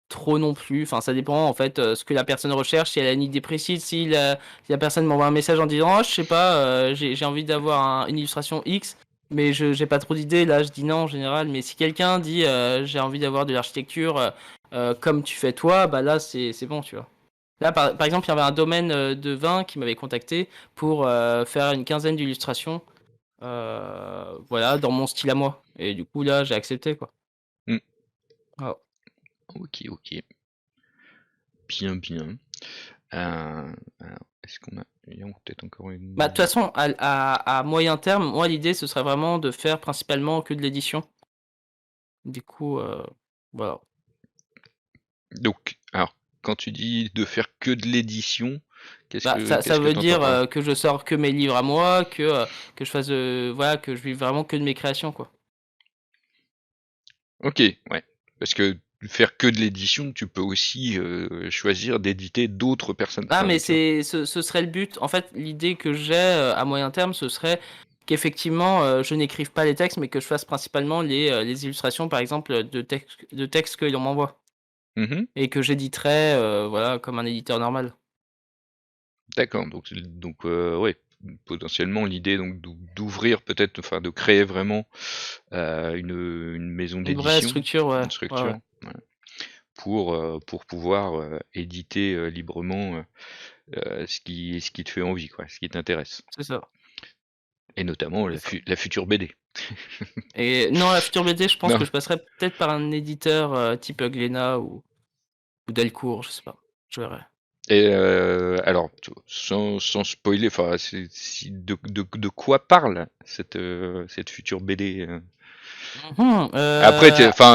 trop non plus. Enfin, ça dépend, en fait, ce que la personne recherche, si elle a une idée précise, si la personne m'envoie un message en disant, oh, je sais pas, j'ai envie d'avoir une illustration X, mais j'ai pas trop d'idées, là, je dis non en général. Mais si quelqu'un dit, j'ai envie d'avoir de l'architecture comme tu fais toi, bah là, c'est bon, tu vois. Là, par exemple, il y avait un domaine de vin qui m'avait contacté pour faire une quinzaine d'illustrations, voilà, dans mon style à moi. Et du coup, là, j'ai accepté, quoi. Hmm, Voilà. ok. Bien, bien. Alors, est-ce qu'on a. Il y a peut-être encore Bah, de toute une. façon, à moyen terme, moi, l'idée, ce serait vraiment de faire principalement que de l'édition. Du coup, voilà. Donc, alors, quand tu dis de faire que de l'édition, qu'est-ce Bah, que ça qu'est-ce que veut t'entends dire par là? que je sors que mes livres à moi, que je fasse, voilà, que je vive vraiment que de mes créations, quoi. Ok, ouais. Parce que faire que de l'édition, tu peux aussi choisir d'éditer d'autres personnes. Ah, Enfin, mais tu vois. ce serait le but. En fait, l'idée que j'ai à moyen terme, ce serait qu'effectivement, je n'écrive pas les textes, mais que je fasse principalement les illustrations, par exemple, de textes que l'on m'envoie. Mhm. Et que j'éditerai, voilà, comme un éditeur normal. D'accord, donc ouais, potentiellement l'idée donc d'ouvrir peut-être, enfin de créer vraiment une maison Une vraie d'édition, structure, ouais. une Ouais, ouais. structure, ouais, pour pouvoir éditer librement ce qui te fait envie, quoi, ce qui t'intéresse. C'est ça. Et notamment C'est ça. la future BD. Et non, la future BD, je pense que Non. je passerai peut-être par un éditeur type Glénat ou Delcourt, je sais pas. Je verrai. Et alors, sans spoiler, enfin, de quoi parle cette future BD Mhm, Après,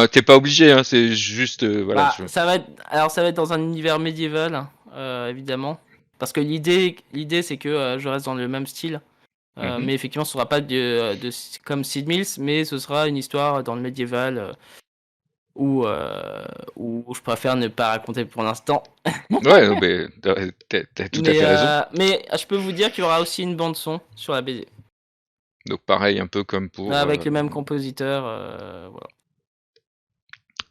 t'es pas obligé, hein, c'est juste, voilà. bah, ça va être dans un univers médiéval, hein, évidemment. Parce que l'idée, c'est que je reste dans le même style. Mhm. Mais effectivement, ce sera pas comme Sid Mills, mais ce sera une histoire dans le médiéval où je préfère ne pas raconter pour l'instant. Ouais, non, mais t'as tout à Mais, fait raison. je peux vous dire qu'il y aura aussi une bande son sur la BD. Donc pareil, un peu comme pour. Avec le même compositeur, voilà.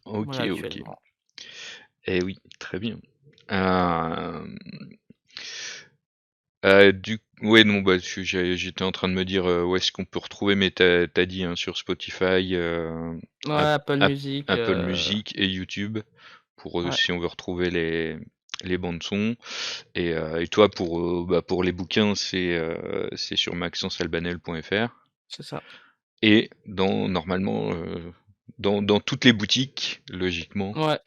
Ok, Voilà ok. actuellement. Eh oui, très bien. Euh, ouais, non, bah, j'étais en train de me dire où est-ce qu'on peut retrouver, mais t'as dit hein, sur Spotify, Ouais, App- Apple Music. Apple Music et YouTube pour Ouais, si on veut retrouver les bandes son. Et toi, pour les bouquins, c'est sur maxencealbanel.fr. c'est ça. Et normalement, dans toutes les boutiques, logiquement, Ouais,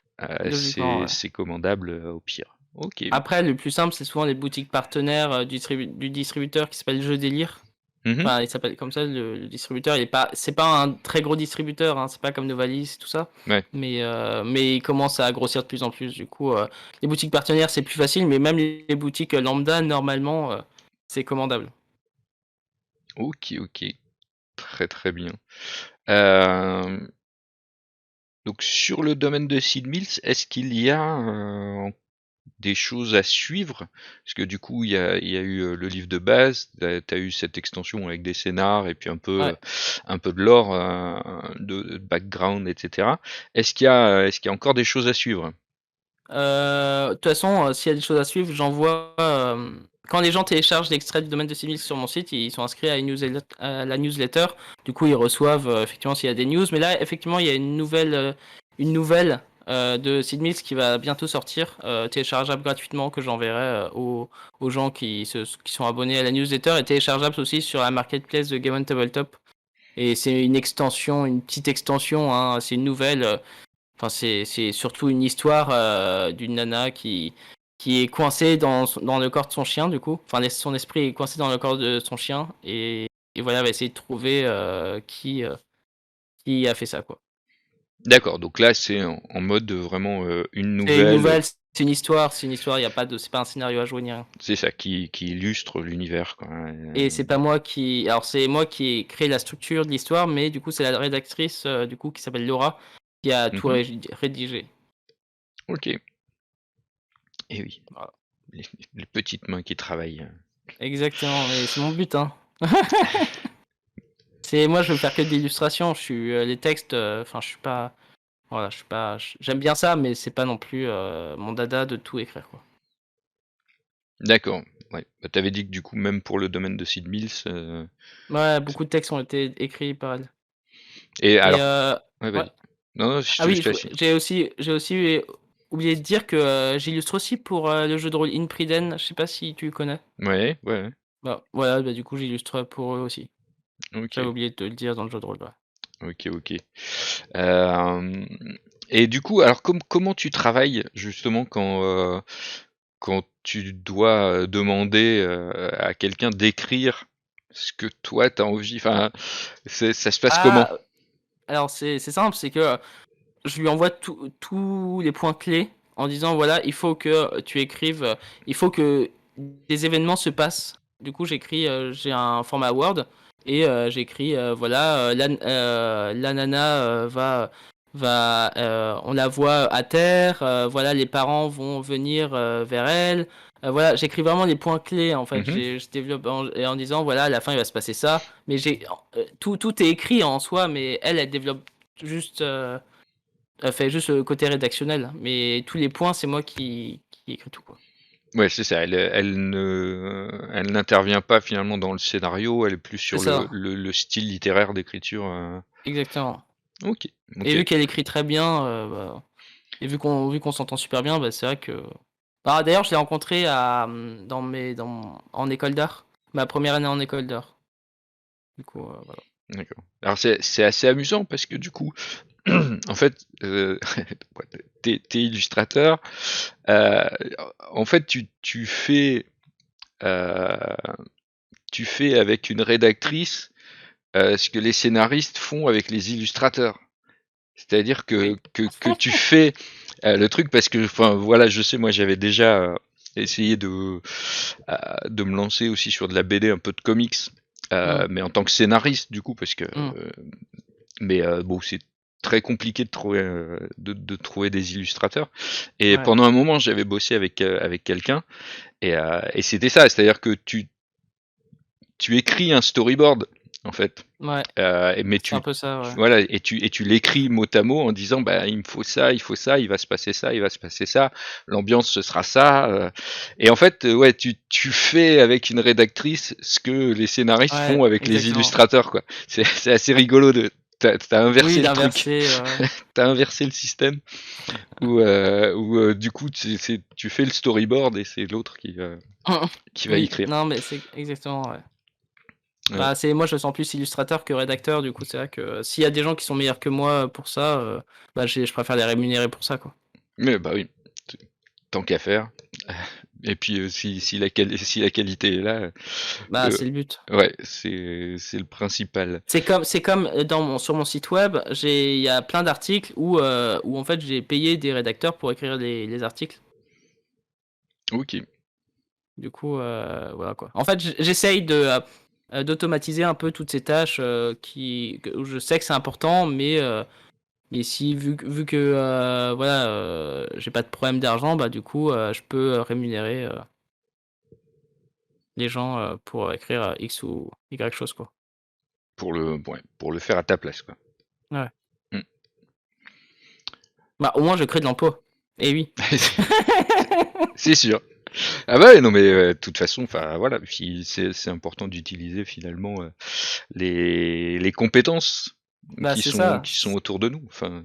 logiquement, ouais. c'est commandable au pire. Ok. Après, le plus simple, c'est souvent les boutiques partenaires du distributeur qui s'appelle Jeux Délire. Mhm. Enfin, il s'appelle comme ça, le distributeur. C'est pas un très gros distributeur, hein, c'est pas comme Novalis et tout ça. Ouais. Mais il commence à grossir de plus en plus. Du coup, les boutiques partenaires, c'est plus facile, mais même les boutiques lambda, normalement, c'est commandable. Ok, ok. Très très bien. Euh, donc sur le domaine de Sid Mills, est-ce qu'il y a des choses à suivre? Parce que du coup, il y a eu le livre de base, t'as eu cette extension avec des scénars et puis Ouais. un peu de lore, de background, etc. Est-ce qu'il y a encore des choses à suivre? De toute façon, s'il y a des choses à suivre, j'envoie. Quand les gens téléchargent l'extrait du domaine de Civilix sur mon site, ils sont inscrits à la newsletter. Du coup, ils reçoivent effectivement s'il y a des news. Mais là, effectivement, il y a une nouvelle de Sid Mills qui va bientôt sortir, téléchargeable gratuitement, que j'enverrai aux gens qui sont abonnés à la newsletter et téléchargeable aussi sur la marketplace de Game on Tabletop. Et c'est une extension, une petite extension, hein, c'est une nouvelle. Enfin, c'est surtout une histoire d'une nana qui est coincée dans le corps de son chien, du coup. Enfin, son esprit est coincé dans le corps de son chien. Et voilà, elle va essayer de trouver qui a fait ça, quoi. D'accord, donc là c'est en mode vraiment une C'est une nouvelle, nouvelle, c'est une histoire, il y a pas de, c'est pas un scénario à jouer ni rien. c'est ça qui illustre l'univers, quoi. Et c'est pas moi qui, alors c'est moi qui ai créé la structure de l'histoire, mais du coup c'est la rédactrice du coup qui s'appelle Laura qui a tout Mhm. rédigé. Ok, et oui, Voilà. les petites mains qui travaillent. Exactement, mais c'est mon but, hein. C'est moi, je veux faire que de l'illustration. Je suis les textes. Enfin, je suis pas. Voilà, je suis pas. J'aime bien ça, mais c'est pas non plus mon dada de tout écrire, quoi. D'accord, ouais. Bah, t'avais dit que du coup, même pour le domaine de Sid Mills, Ouais, beaucoup de textes ont été écrits par elle. et Et alors, ouais, ouais. vas-y. Non, non, je Ah te oui, laisse la suite. j'ai aussi oublié de dire que j'illustre aussi pour le jeu de rôle Inpriden. Je sais pas si tu connais. Ouais, ouais, ouais. Bah voilà, bah du coup j'illustre pour eux aussi. Ok, J'avais oublié de te le dire dans le jeu de rôle. Ouais. ok, ok. Euh, et du coup, alors comment tu travailles justement quand tu dois demander à quelqu'un d'écrire ce que toi t'as envie, enfin, ça se passe comment? Ah, alors c'est simple, c'est que je lui envoie tous les points clés en disant voilà, il faut que tu écrives, il faut que des événements se passent. Du coup, j'ai un format Word et j'écris voilà, la nana on la voit à terre, voilà, les parents vont venir vers elle. Voilà, j'écris vraiment les points clés en fait. Mhm. Je développe en disant voilà, à la fin il va se passer ça. Mais tout est écrit en soi, mais elle développe juste. Elle fait juste le côté rédactionnel, mais tous les points, c'est moi qui écris tout, quoi. Ouais, c'est ça. Elle n'intervient pas finalement dans le scénario. Elle est plus C'est sur le, ça, le, le style littéraire d'écriture. exactement. Ok, Et ok. vu qu'elle écrit très bien, et vu qu'on s'entend super bien, bah, c'est vrai que. Ah, d'ailleurs, je l'ai rencontrée en école d'art, ma première année en école d'art. Du coup, voilà. D'accord. Alors c'est assez amusant parce que du coup, en fait, t'es illustrateur. euh, En fait, euh, tu fais avec une rédactrice ce que les scénaristes font avec les illustrateurs. C'est-à-dire Oui. que tu fais le truc parce que, enfin, voilà, je sais, moi, j'avais déjà essayé de me lancer aussi sur de la BD, un peu de comics, Hmm, mais en tant que scénariste, du coup, parce que, hmm, mais bon, c'est très compliqué de trouver, de trouver des illustrateurs. Et ouais, pendant un moment, j'avais bossé avec quelqu'un, et c'était ça, c'est-à-dire que tu écris un storyboard, en fait. ouais. Mais C'est un peu ça, ouais. voilà, et tu l'écris mot à mot en disant bah il me faut ça, il faut ça, il va se passer ça, il va se passer ça, l'ambiance ce sera ça. Et en fait, ouais, tu fais avec une rédactrice ce que les scénaristes Ouais, font avec les exactement. illustrateurs, quoi. C'est assez rigolo de t'as Oui, inversé le truc, d'inverser, ouais. t'as inversé le système où du coup tu fais le storyboard et c'est l'autre qui va Oui, écrire. non, mais c'est exactement, ouais. Ouais. Bah, moi, je sens plus illustrateur que rédacteur, du coup, c'est vrai que s'il y a des gens qui sont meilleurs que moi pour ça, bah, je préfère les rémunérer pour ça, quoi. Mais bah oui, tant qu'à faire. Et puis si la qualité est là, Bah, le c'est le but. ouais, c'est le principal. C'est comme sur mon site web, il y a plein d'articles où en fait j'ai payé des rédacteurs pour écrire les articles. OK. Du coup, voilà quoi. En fait, j'essaye d'automatiser un peu toutes ces tâches où je sais que c'est important, mais Et si, vu que voilà, j'ai pas de problème d'argent, bah du coup, je peux rémunérer les gens pour écrire X ou Y chose, quoi. pour le faire à ta place, quoi. Ouais. Mm. Bah, au moins, je crée de l'emploi. Et oui. C'est sûr. Ah bah ouais, non mais de toute façon, enfin voilà, c'est important d'utiliser finalement les compétences Bah, c'est ça. qui sont autour de nous. Enfin,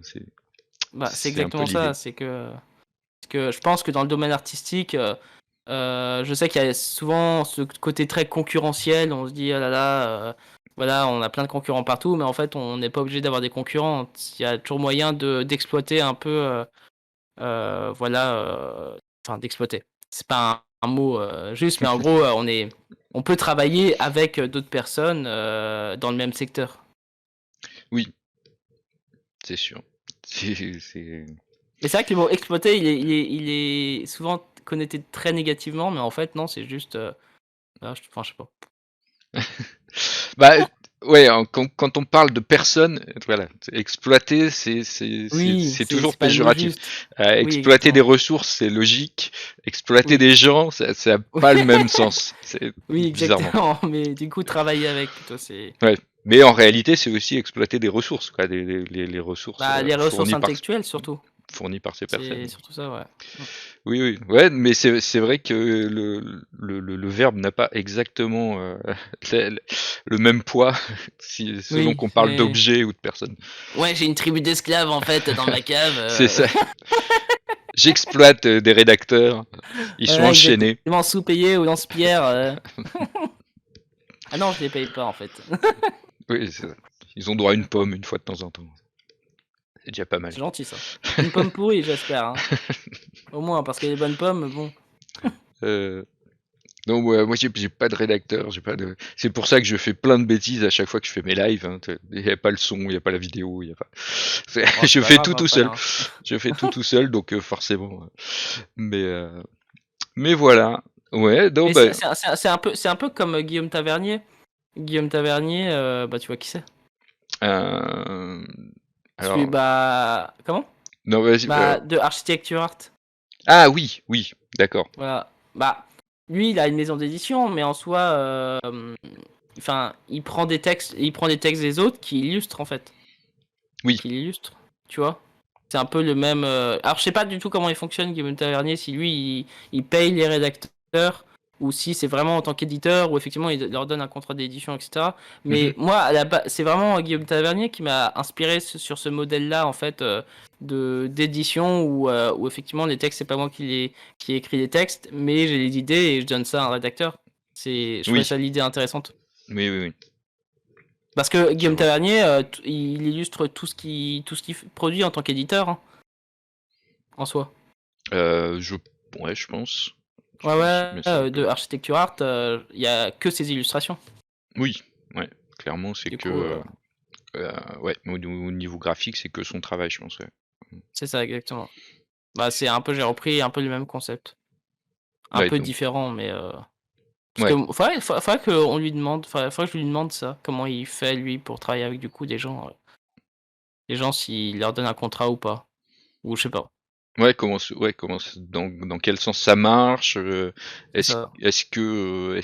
Bah, c'est c'est un peu exactement ça. l'idée. C'est que je pense que dans le domaine artistique, je sais qu'il y a souvent ce côté très concurrentiel. On se dit, ah là là, voilà, on a plein de concurrents partout, mais en fait, on n'est pas obligé d'avoir des concurrents. Il y a toujours moyen d'exploiter un peu, voilà, enfin, d'exploiter. C'est pas un mot juste, mais en gros, on peut travailler avec d'autres personnes dans le même secteur. Oui, c'est sûr. C'est- Mais c'est vrai que le mot exploiter, il est souvent connoté très négativement, mais en fait, non, c'est juste. Enfin, je sais pas. Bah ouais, quand on parle de personnes, voilà, exploiter, Oui, c'est toujours c'est pas le mot péjoratif. juste. Oui, Exploiter des exactement. ressources, c'est logique. Exploiter Oui. des gens, ça a pas le même sens. C'est Oui, bizarrement. exactement. Mais du coup, travailler avec plutôt, c'est. Ouais. Mais en réalité, c'est aussi exploiter des ressources, quoi, les ressources Bah, les ressources intellectuelles, surtout. fournies par ces C'est personnes. surtout ça, ouais. Oui, oui, ouais, mais c'est vrai que le verbe n'a pas exactement le, le même poids selon Oui, qu'on parle mais. d'objet ou de personne. Ouais, j'ai une tribu d'esclaves, en fait, dans ma cave. C'est ça. J'exploite des rédacteurs, ils sont Voilà, enchaînés. exactement, sous-payé ou lance-pierre. Ah non, je les paye pas, en fait. Oui, c'est ça. Ils ont droit à une pomme une fois de temps en temps. C'est déjà pas mal. C'est gentil, ça. Une pomme pourrie, j'espère, hein. Au moins, parce que les bonnes pommes, bon. Euh, Donc ouais, moi j'ai pas de rédacteur, j'ai pas de. C'est pour ça que je fais plein de bêtises à chaque fois que je fais mes lives. Hein. Il y a pas le son, il y a pas la vidéo, il y a pas. Oh, c'est Je pas fais grave tout tout après, seul. hein. Je fais tout seul, donc forcément. Mais euh, mais voilà. Ouais, donc Mais bah, c'est un peu comme Guillaume Tavernier. Guillaume Tavernier, bah tu vois qui c'est? euh, Celui, alors bah. Comment? non vas-y. Bah, de Architecture Art. Ah oui, oui, d'accord. Voilà. Bah, lui, il a une maison d'édition, mais en soi, enfin, il prend des textes des autres qui illustrent, en fait. Oui, Qui l'illustrent, tu vois? C'est un peu le même. Alors, je sais pas du tout comment il fonctionne, Guillaume Tavernier, si lui, il paye les rédacteurs, ou si c'est vraiment en tant qu'éditeur, ou effectivement, il leur donne un contrat d'édition, etc. mhm, Mais moi, à la base, c'est vraiment Guillaume Tavernier qui m'a inspiré sur ce modèle-là, en fait, d'édition, où effectivement, les textes, c'est pas moi qui ai écrit les textes, mais j'ai les idées et je donne ça à un rédacteur. Je trouvais oui, ça l'idée intéressante. oui, oui, oui, Parce que je Guillaume vois. Tavernier, il illustre tout ce qu'il produit en tant qu'éditeur, hein, en soi. Je, ouais, je pense. Ouais, Il me ouais, semble que. de Architecture Art, il y a que ses illustrations. Oui, ouais, clairement, c'est Du coup, que. Ouais, au niveau graphique, c'est que son travail, je pense. Ouais. c'est ça exactement. Bah, j'ai repris un peu le même concept. Un Ouais, peu donc, différent, mais parce ouais, que faudrait qu'on lui demande, faudrait que je lui demande ça, comment il fait lui pour travailler avec du coup des gens s'il leur donne un contrat ou pas, ou je sais pas. ouais, dans quel sens ça marche C'est ça. est-ce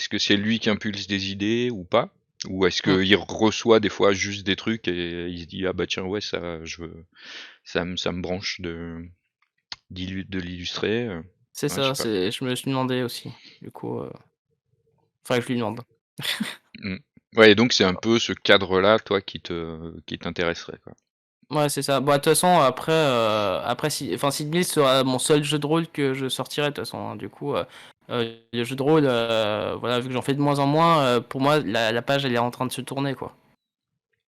que c'est lui qui impulse des idées ou pas? Ou est-ce Mm. qu'il reçoit des fois juste des trucs et il se dit ah bah tiens ouais ça me branche de l'illustrer. C'est Ouais, je sais ça. pas. Je me suis demandé aussi. Du coup, faudrait que je lui demande. Mm. Ouais, et donc c'est un peu ce cadre-là, toi, qui t'intéresserait, quoi. Ouais, c'est ça. Bon, de toute façon, après, enfin, Sid Meier's sera mon seul jeu de rôle que je sortirai, de toute façon, hein. Du coup, le jeu de rôle, voilà, vu que j'en fais de moins en moins, pour moi, la page, elle est en train de se tourner, quoi.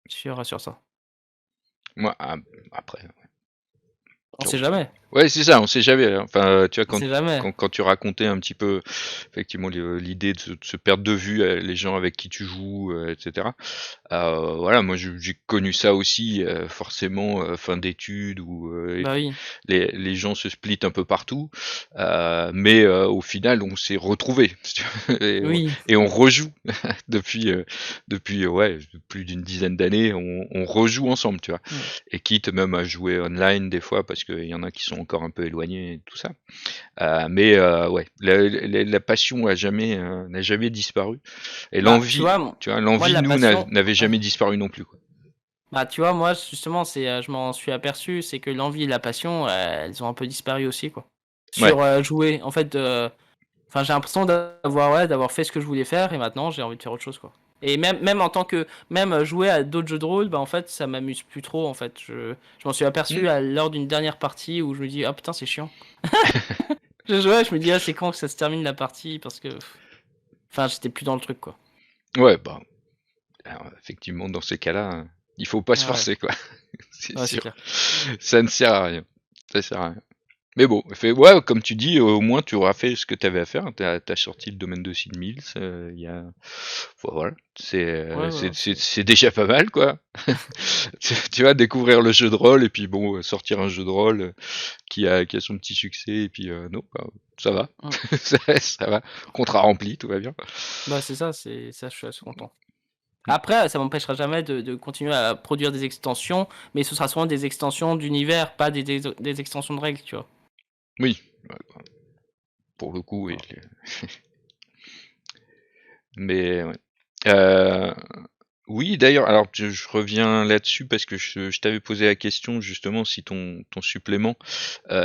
Sur ça. Moi, après, On sur, sait jamais. Ouais, c'est ça, on sait jamais, hein. Enfin, tu vois, On sait jamais. quand tu racontais un petit peu, effectivement, l'idée de se perdre de vue, les gens avec qui tu joues, etc. Voilà, moi j'ai connu ça aussi, forcément, fin d'études où Bah oui, les gens se splitent un peu partout, mais au final on s'est retrouvés oui, et on rejoue depuis ouais plus d'une dizaine d'années, on rejoue ensemble, tu vois. mm. Et quitte même à jouer online des fois parce qu'il y en a qui sont encore un peu éloignés et tout ça. Mais ouais, la passion n'a jamais disparu et Bah tu l'envie, vois, tu vois, moi l'envie la nous passion, n'avait ouais. jamais disparu non plus, quoi. Bah tu vois, moi justement, je m'en suis aperçu, c'est que l'envie et la passion, elles ont un peu disparu aussi, quoi. Ouais. Sur jouer, en fait, enfin j'ai l'impression d'avoir fait ce que je voulais faire et maintenant j'ai envie de faire autre chose, quoi. Et même en tant que même jouer à d'autres jeux de rôle, bah en fait ça m'amuse plus trop en fait. Je m'en suis Mm. aperçu lors d'une dernière partie où je me dis ah putain c'est chiant. Je jouais, je me dis ah c'est quand que ça se termine la partie parce que enfin j'étais plus dans le truc, quoi. Ouais, bah, alors, effectivement, dans ces cas-là, il faut pas se Ouais, forcer, quoi. C'est ouais c'est sûr. clair. Ça ne sert à rien. Ça sert à rien. Mais bon, ouais, comme tu dis, au moins tu auras fait ce que tu avais à faire. T'as sorti le domaine de Sid Mills. Il y a, voilà, Ouais ouais, c'est déjà pas mal, quoi. Tu vas découvrir le jeu de rôle et puis bon, sortir un jeu de rôle qui a son petit succès et puis non, bah, ça va, mm. ça va. Contrat rempli, tout va bien. Bah c'est ça, c'est ça je suis assez content. Après, ça m'empêchera jamais de continuer à produire des extensions, mais ce sera souvent des extensions d'univers, pas des extensions de règles, tu vois. Oui, pour le coup, oui. Voilà. Mais ouais. Euh, oui, d'ailleurs, alors je reviens là-dessus parce que je t'avais posé la question justement si ton supplément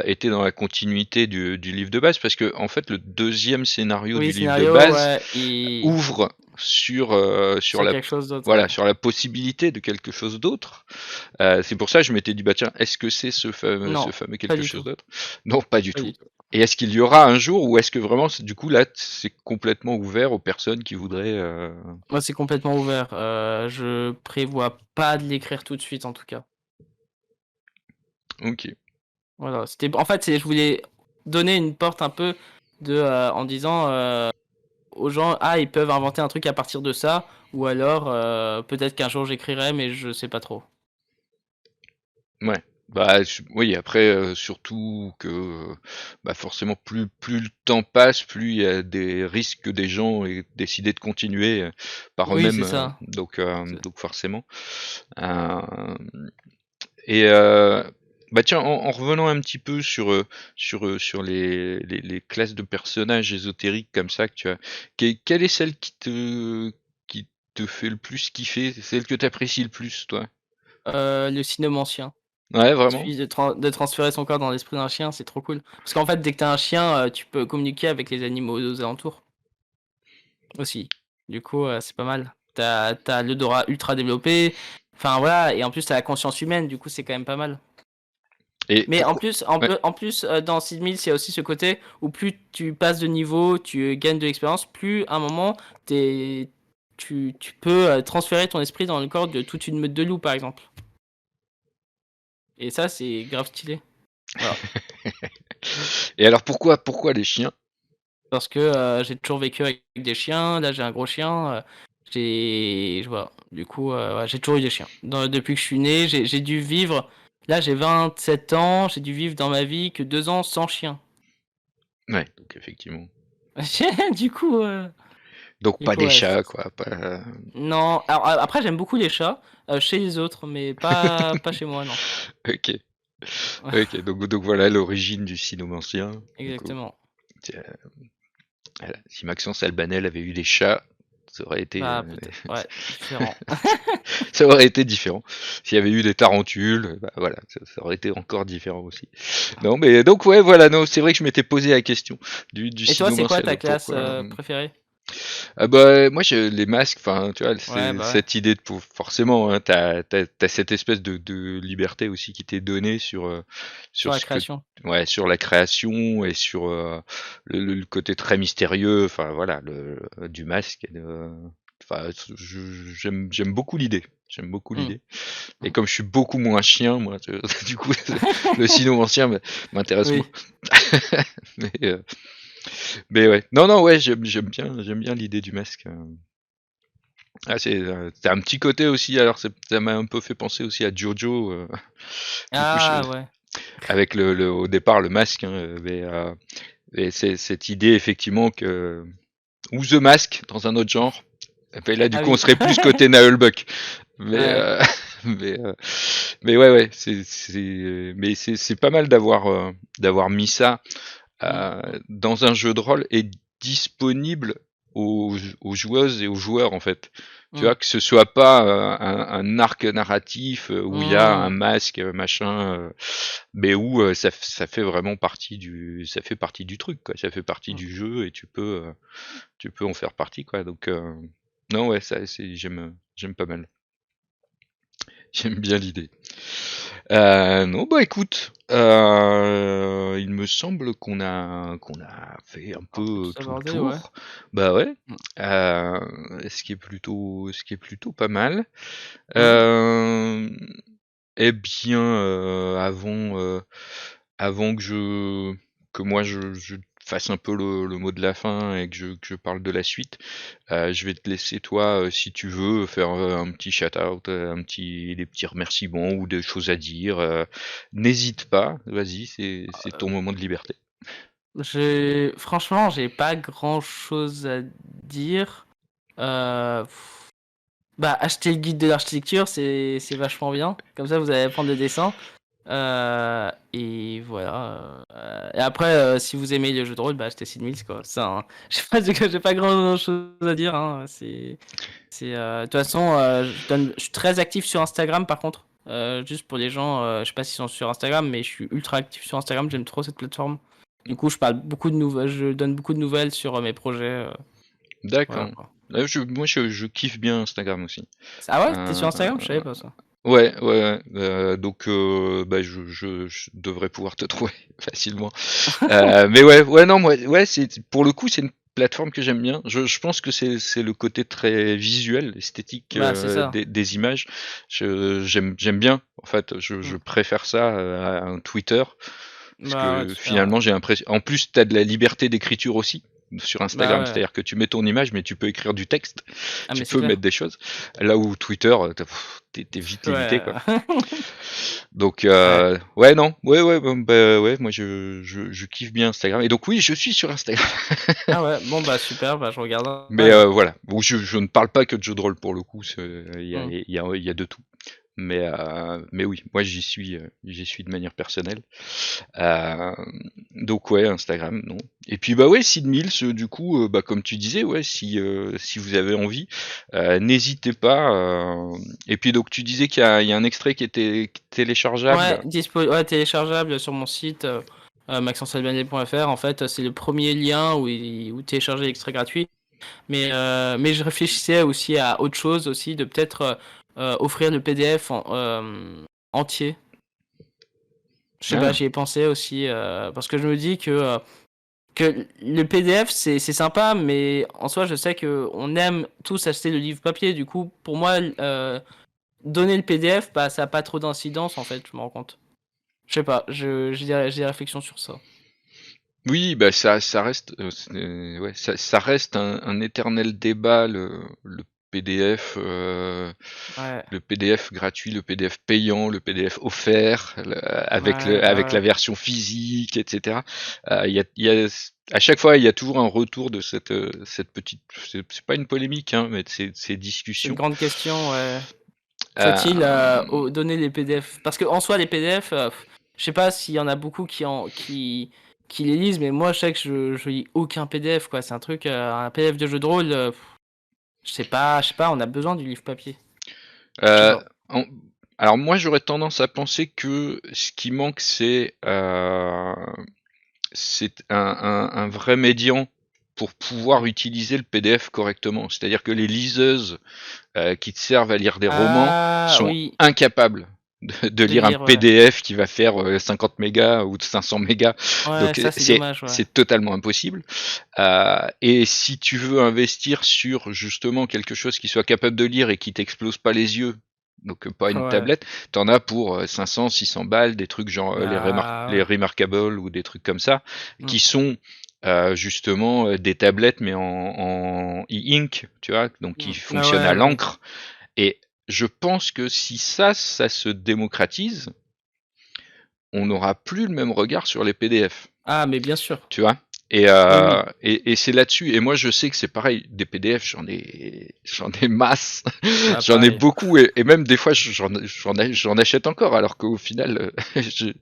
était dans la continuité du livre de base, parce que en fait le deuxième scénario Oui, du livre de scénario, base ouais, et ouvre sur sur quelque chose d'autre, ouais. voilà, sur la possibilité de quelque chose d'autre. C'est pour ça que je m'étais dit bah tiens, est-ce que c'est ce Non, fameux pas quelque du chose tout, d'autre? Non, pas du pas tout. du tout. Et est-ce qu'il y aura un jour, ou est-ce que vraiment du coup là c'est complètement ouvert aux personnes qui voudraient Moi, c'est complètement ouvert. Je prévois pas de l'écrire tout de suite, en tout cas. Ok. Voilà, en fait, je voulais donner une porte un peu en disant aux gens, ah, ils peuvent inventer un truc à partir de ça, ou alors peut-être qu'un jour j'écrirai, mais je sais pas trop. Ouais. Bah oui, après surtout que bah forcément plus le temps passe, plus il y a des risques que des gens aient décidé de continuer par Oui, eux-mêmes, c'est ça. donc forcément. Euh, et bah tiens, en revenant un petit peu sur les classes de personnages ésotériques comme ça que tu as, quelle est celle qui te fait le plus kiffer, celle que tu apprécies le plus, toi? Le cynomancien. Ouais, Il vraiment? suffit de transférer son corps dans l'esprit d'un chien, c'est trop cool. Parce qu'en fait, dès que t'as un chien, tu peux communiquer avec les animaux aux alentours aussi. Du coup, c'est pas mal. T'as l'odorat ultra développé. Enfin voilà, et en plus t'as la conscience humaine, du coup c'est quand même pas mal. Et Mais en pourquoi? plus, Ouais. dans Sid Meier's, il y a aussi ce côté où plus tu passes de niveau, tu gagnes de l'expérience, plus à un moment, tu peux transférer ton esprit dans le corps de toute une meute de loups, par exemple. Et ça, c'est grave stylé. Voilà. Et alors pourquoi les chiens? Parce que j'ai toujours vécu avec des chiens. Là, j'ai un gros chien. Voilà. Du coup, ouais, j'ai toujours eu des chiens. Depuis que je suis né, j'ai dû vivre. Là, j'ai 27 ans. J'ai dû vivre dans ma vie que 2 ans sans chien. Ouais, donc effectivement. Du coup, Donc du pas coup, des ouais. chats, quoi. Pas... Non. Alors après, j'aime beaucoup les chats chez les autres, mais pas chez moi, non. Ok. Ok. Donc voilà l'origine du cynomancien. Du coup, Exactement. tiens, voilà. Si Maxence Albanel avait eu des chats, ça aurait été, Bah peut-être. Ouais, différent. ça aurait été différent. S'il y avait eu des tarentules, bah voilà, ça aurait été encore différent aussi. Non, mais donc ouais, voilà, non, c'est vrai que je m'étais posé la question du Et toi, c'est quoi cynomancien. ta Donc classe pourquoi? préférée? Ah bah, moi, les masques, enfin, tu vois, Ouais, c'est bah ouais. cette idée de forcément, hein, t'as cette espèce de liberté aussi qui t'est donnée Sur sur la ce que, création. ouais, sur la création et sur le côté très mystérieux, enfin voilà, du masque. Enfin, j'aime beaucoup l'idée. J'aime beaucoup Hmm. l'idée. Et comme je suis beaucoup moins chien, moi, du coup, le cynomancien m'intéresse Oui. moins. mais, mais ouais. Non, non, ouais, j'aime bien l'idée du masque. Ah, c'est un petit côté aussi. Alors, ça m'a un peu fait penser aussi à Jojo. Du coup, Ah ouais. avec au départ le masque, hein, mais c'est cette idée effectivement que ou The Mask dans un autre genre. Et puis là, du Ah coup, on oui. serait plus côté Nullbuck. Mais, Ouais. mais, mais ouais, ouais, mais c'est pas mal d'avoir mis ça Hmm. dans un jeu de rôle et disponible aux joueuses et aux joueurs en fait. Tu Hmm. vois, que ce soit pas un arc narratif où il y a un Hmm. masque, machin, mais où ça fait vraiment ça fait partie du truc, quoi. Ça fait partie Hmm. du jeu et tu peux en faire partie, quoi. Donc, non, ouais, j'aime pas mal. J'aime bien l'idée. Non, bah écoute, il me semble qu'on a fait un Un peu peu tout tout le abordé, ouais. tour. Bah ouais, Hmm. euh, ce qui est plutôt pas mal. Hmm. Euh, eh bien, avant que moi je fasse un peu le mot de la fin et que je parle de la suite, je vais te laisser toi, si tu veux, faire un petit shout-out, des petits remerciements ou des choses à dire. N'hésite pas, vas-y, c'est ton moment de liberté. Franchement, j'ai pas grand-chose à dire. Pff, Bah, acheter le guide de l'architecture, c'est vachement bien. Comme ça, vous allez apprendre le dessin. Et voilà. Et après, si vous aimez le jeu de rôle, bah, achetez Sid Meier's, quoi. Ça, hein. J'ai pas grand-chose à dire, hein. De toute façon, je suis très actif sur Instagram, par contre. Juste pour les gens, je sais pas s'ils sont sur Instagram, mais je suis ultra actif sur Instagram. J'aime trop cette plateforme. Du coup, je parle beaucoup de nouvelles, je donne beaucoup de nouvelles sur mes projets. Voilà, D'accord. quoi. Moi, je kiffe bien Instagram aussi. Ah ouais, t'es Euh, sur Instagram? Je savais pas ça. ouais, ouais, ouais. Donc, bah, je devrais pouvoir te trouver facilement. Mais ouais, ouais, non, moi, ouais, pour le coup, c'est une plateforme que j'aime bien. Je pense que c'est le côté très visuel, esthétique Bah, c'est ça. des images. J'aime bien. En fait, je Mm. préfère ça à un Twitter parce Bah ouais, que super, ouais. finalement, j'ai l'impression. En plus, t'as de la liberté d'écriture aussi sur Bah Instagram, ouais. c'est-à-dire que tu mets ton image, mais tu peux écrire du texte, Ah, tu mais c'est peux mettre clair. des choses. Là où Twitter, t'es vite limité, Ouais. quoi. Donc Ouais. ouais non ouais bah, ouais moi je kiffe bien Instagram et donc oui je suis sur Instagram Ah ouais, bon bah super, bah je regarderai mais alors. voilà bon je ne parle pas que de jeux de rôle pour le coup Hmm. il y a de tout mais oui moi j'y suis de manière personnelle. Euh, donc ouais, Instagram, non. Et puis bah ouais, Sid Mills, du coup, bah comme tu disais, ouais, si vous avez envie, n'hésitez pas. Et puis donc tu disais qu'il y a un extrait qui était Ouais, téléchargeable. ouais, téléchargeable sur mon site maxencealbanais.fr. En fait, c'est le premier lien où télécharger l'extrait gratuit. Mais je réfléchissais aussi à autre chose aussi, de peut-être offrir le PDF entier. Je sais pas, Ah, j'y ai pensé aussi parce que je me dis que le PDF c'est sympa, mais en soi je sais que on aime tous acheter le livre papier. Du coup, pour moi, donner le PDF, bah ça a pas trop d'incidence en fait. Je me rends compte. Je sais pas, j'ai des réflexions sur ça. oui, bah ça reste, ouais, ça reste un éternel débat le PDF. Ouais, Le PDF gratuit, le PDF payant, le PDF offert, ouais, avec bah la ouais. version physique, etc. À chaque fois, il y a toujours un retour de cette petite, c'est pas une polémique, hein, mais de ces C'est une discussions. grande question, ouais. Faut-il Euh, donner les PDF? Parce que en soi, les PDF, je sais pas s'il y en a beaucoup qui les lisent, mais moi, je sais que je lis aucun PDF, quoi. C'est un truc, un PDF de jeu de rôle, je sais pas, on a besoin du livre papier. Je sais euh, pas. en- alors moi, j'aurais tendance à penser que ce qui manque, c'est un vrai médian pour pouvoir utiliser le PDF correctement. C'est-à-dire que les liseuses qui te servent à lire des romans Ah sont oui, incapables de de lire un lire, ouais. PDF qui va faire 50 mégas ou 500 mégas. Ouais, Donc ça c'est dommage, ouais. c'est totalement impossible. Et si tu veux investir sur justement quelque chose qui soit capable de lire et qui t'explose pas les yeux donc pas une Ouais. tablette. T'en as pour 500, 600 balles, des trucs genre les Ouais. Remarkable ou des trucs comme ça, Mm. qui sont justement des tablettes mais en e-ink, tu vois, donc qui Ah fonctionnent à ouais, ouais. l'encre. Et je pense que si ça se démocratise, on n'aura plus le même regard sur les PDF. Ah, mais bien sûr. Tu vois? Et, Oui, oui. et c'est là-dessus. Et moi, je sais que c'est pareil. Des PDF, j'en ai masse. Ah, J'en ai pareil. beaucoup. Et même des fois, j'en achète encore. Alors qu'au final,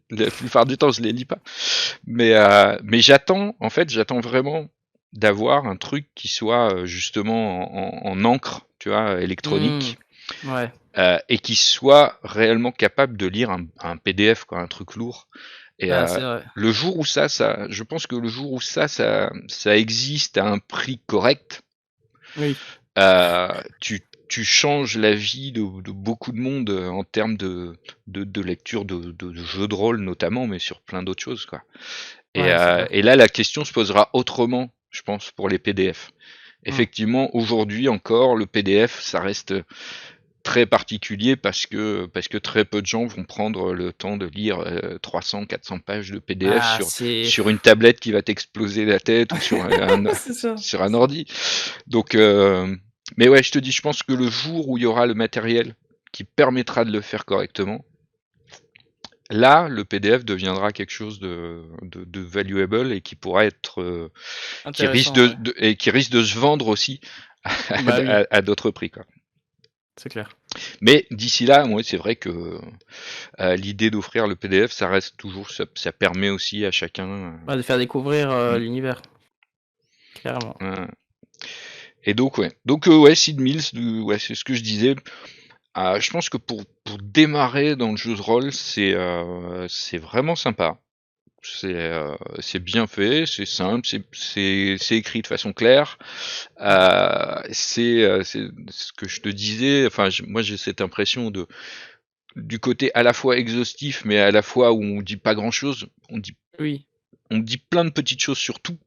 la plupart du temps, je les lis pas. Mais j'attends, en fait, j'attends vraiment d'avoir un truc qui soit justement en encre, tu vois, Hmm. électronique, Ouais. et qui soit réellement capable de lire un PDF, quoi, un truc lourd. Et Ah, c'est vrai. le jour où je pense que le jour où ça existe à un prix correct, Oui. tu changes la vie de beaucoup de monde en termes de lecture de jeux de rôle notamment, mais sur plein d'autres choses, quoi. Ouais, c'est clair. Et là, la question se posera autrement, je pense, pour les PDF. Hmm. Effectivement, aujourd'hui encore, le PDF, ça reste très particulier parce que très peu de gens vont prendre le temps de lire 300, 400 pages de PDF Ah, c'est. sur une tablette qui va t'exploser la tête ou sur C'est ça. sur un ordi. Donc, mais ouais, je te dis, je pense que le jour où il y aura le matériel qui permettra de le faire correctement, là, le PDF deviendra quelque chose de valuable et qui pourra être, Intéressant, ouais. et qui risque de se vendre aussi Bah oui, à d'autres prix, quoi. c'est clair. Mais d'ici là, moi, c'est vrai que l'idée d'offrir le PDF, ça reste toujours, ça permet aussi à chacun. Ouais, de faire découvrir Mm, l'univers, clairement. et donc ouais, ouais, Sid Mills, ouais, c'est ce que je disais. Je pense que pour démarrer dans le jeu de rôle, c'est vraiment sympa. C'est bien fait, c'est simple, c'est écrit de façon claire. C'est ce que je te disais. Enfin, moi j'ai cette impression du côté à la fois exhaustif, mais à la fois où on dit pas grand chose. Oui. On dit plein de petites choses sur tout.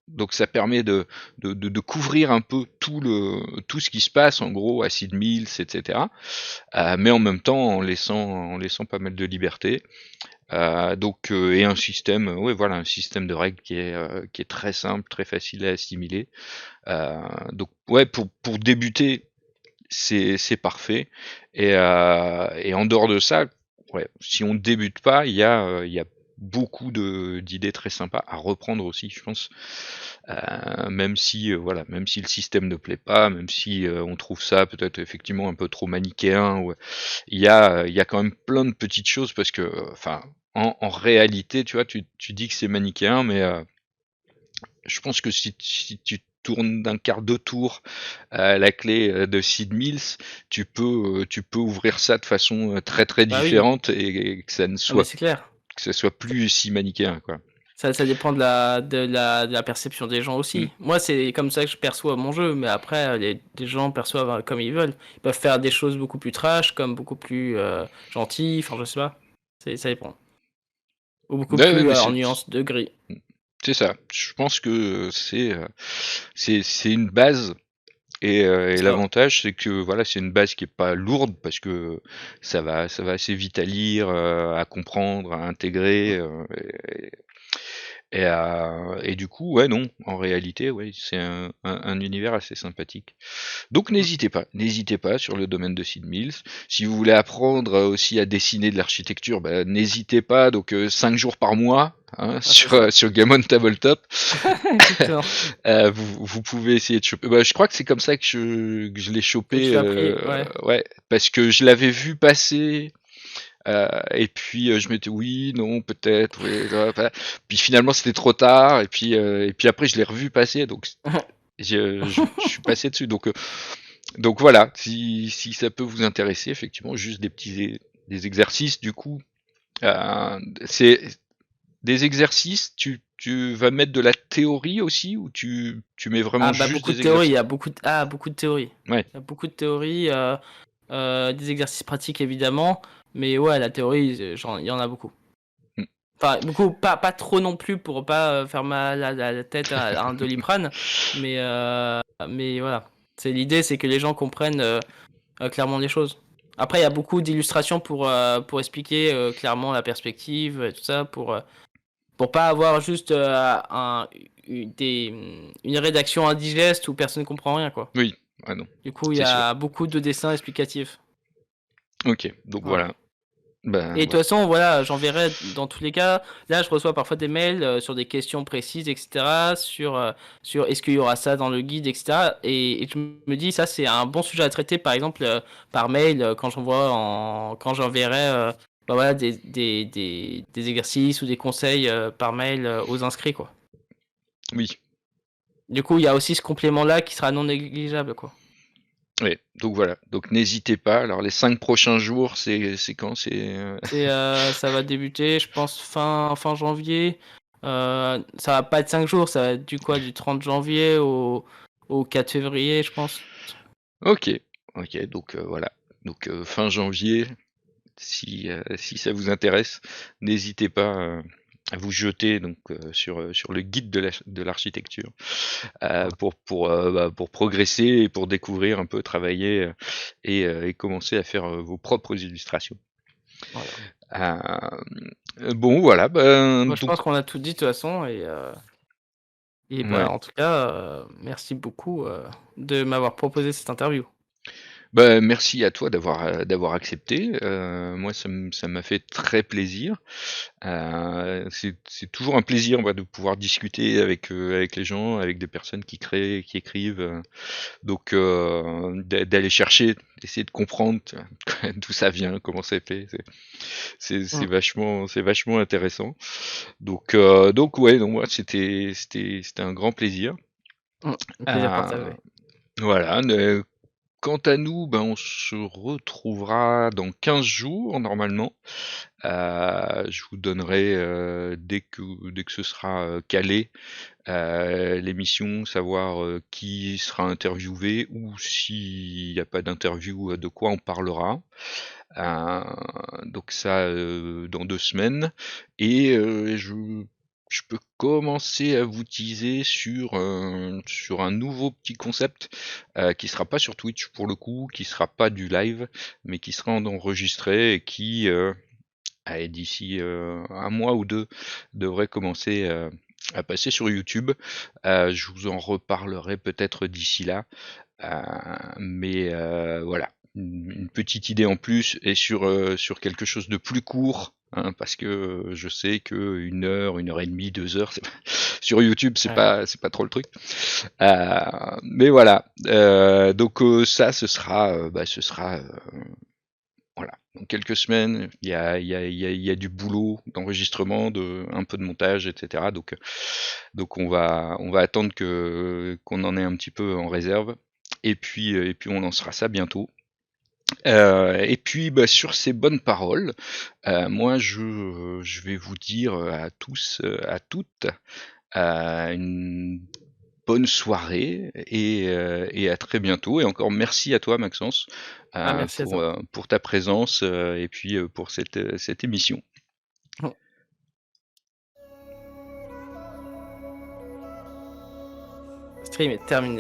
Donc ça permet de couvrir un peu tout ce qui se passe, en gros, Acid Mills, etc. Mais en même temps en laissant pas mal de liberté. Et un système, ouais, voilà, un système de règles qui est très simple, très facile à assimiler. Donc ouais, pour débuter, c'est parfait. Et en dehors de ça, ouais, si on débute pas, il y a beaucoup d'idées très sympas à reprendre aussi, je pense. Même si voilà, même si le système ne plaît pas, même si on trouve ça peut-être effectivement un peu trop manichéen, il y a quand même plein de petites choses parce que, enfin, en réalité, tu vois, tu dis que c'est manichéen, mais je pense que si tu tournes d'un quart de tour la clé de Sid Mills, tu peux ouvrir ça de façon très très Bah oui. différente et Ah, mais c'est clair. que ça soit plus si manichéen, quoi. Ça dépend de la perception des gens Mm. aussi. Moi, c'est comme ça que je perçois mon jeu, mais après, les gens perçoivent comme ils veulent. Ils peuvent faire des choses beaucoup plus trash, comme beaucoup plus gentilles, enfin, je sais pas. Ça dépend. Ou beaucoup Ouais, ouais, plus mais en nuance de gris. c'est ça. Je pense que c'est une base. Et Ça, l'avantage, c'est que voilà, c'est une base qui est pas lourde parce que ça va assez vite à lire, à comprendre, à intégrer. Et du coup, ouais, non, en réalité, ouais, c'est un univers assez sympathique. Donc n'hésitez pas sur le domaine de Sid Mills. Si vous voulez apprendre aussi à dessiner de l'architecture, bah, n'hésitez pas. Donc 5 jours par mois, hein, ah, c'est ça. sur Game on Tabletop. Exactement. Vous pouvez essayer de choper. Bah, je crois que c'est comme ça que je l'ai Que chopé. tu as pris, ouais. Ouais, parce que je l'avais vu passer. Et puis je m'étais oui, non, peut-être, oui, puis finalement c'était trop tard. Et puis après je l'ai revu passer, donc je suis passé dessus. Donc voilà, si ça peut vous intéresser, effectivement, juste des exercices du coup. C'est des exercices, tu vas mettre de la théorie aussi ou tu mets vraiment Ah bah juste beaucoup de des théories, il y exercices? a beaucoup de théories. Ouais. Il y a beaucoup de théories, des exercices pratiques évidemment, mais ouais, la théorie, il y en a beaucoup. Mm. Enfin, beaucoup, pas trop non plus pour pas faire mal à la tête à un Doliprane, mais voilà. L'idée, c'est que les gens comprennent clairement les choses. Après, il y a beaucoup d'illustrations pour expliquer clairement la perspective, et tout ça, pour pas avoir juste une rédaction indigeste où personne ne comprend rien, quoi. Oui, ah non, Du coup, il y c'est sûr. a beaucoup de dessins explicatifs. Ok, donc Voilà. voilà. Ben Et de toute voilà. façon, voilà, j'enverrai dans tous les cas. Là, je reçois parfois des mails sur des questions précises, etc. Sur est-ce qu'il y aura ça dans le guide, etc. Et je me dis, ça, c'est un bon sujet à traiter, par exemple, par mail, quand j'enverrai bah voilà, des exercices ou des conseils par mail aux inscrits, quoi. Oui. Du coup, il y a aussi ce complément-là qui sera non négligeable, quoi. Oui, donc voilà. Donc n'hésitez pas. Alors les 5 prochains jours, c'est quand? Ça va débuter, je pense, fin janvier. Ça va pas être 5 jours, ça va être du 30 janvier au 4 février, je pense. Ok, ok. Donc voilà. Donc fin janvier, si ça vous intéresse, n'hésitez pas à vous jeter donc sur le guide de l'architecture pour progresser et pour découvrir un peu, travailler et commencer à faire vos propres illustrations. Voilà. Bon, voilà. Ben, Moi, je donc, pense qu'on a tout dit de toute façon. Et bah, ouais. en tout cas, merci beaucoup de m'avoir proposé cette interview. Bah, merci à toi d'avoir accepté. Moi, ça m'a fait très plaisir. C'est toujours un plaisir, moi, de pouvoir discuter avec les gens, avec des personnes qui créent, qui écrivent. Donc, d'aller chercher, d'essayer de comprendre d'où ça vient, comment c'est fait. Mm. C'est vachement intéressant. Donc ouais, donc moi, c'était un grand plaisir. Un plaisir Euh, partagé. voilà. Quant à nous, ben, on se retrouvera dans 15 jours normalement. Je vous donnerai dès que ce sera calé l'émission, savoir qui sera interviewé ou s'il n'y a pas d'interview, de quoi on parlera. Euh, donc ça dans 2 semaines. Et je peux commencer à vous teaser sur un nouveau petit concept qui sera pas sur Twitch pour le coup, qui sera pas du live, mais qui sera enregistré et qui, d'ici un mois ou deux, devrait commencer à passer sur YouTube. Je vous en reparlerai peut-être d'ici là. Mais voilà, une petite idée en plus et sur quelque chose de plus court, hein, parce que je sais que 1 heure et demie, 2 heures, sur YouTube, Ouais. c'est pas trop le truc. Mais voilà, donc ça, ce sera voilà, dans quelques semaines. Il y a du boulot d'enregistrement, un peu de montage, etc. Donc on va attendre qu'on en ait un petit peu en réserve. Et puis on lancera ça bientôt. Et puis bah, sur ces bonnes paroles, moi je vais vous dire à tous, à toutes, une bonne soirée et à très bientôt. Et encore merci à toi Maxence Ah, merci à toi. pour ta présence et puis pour cette émission. Le stream est terminé.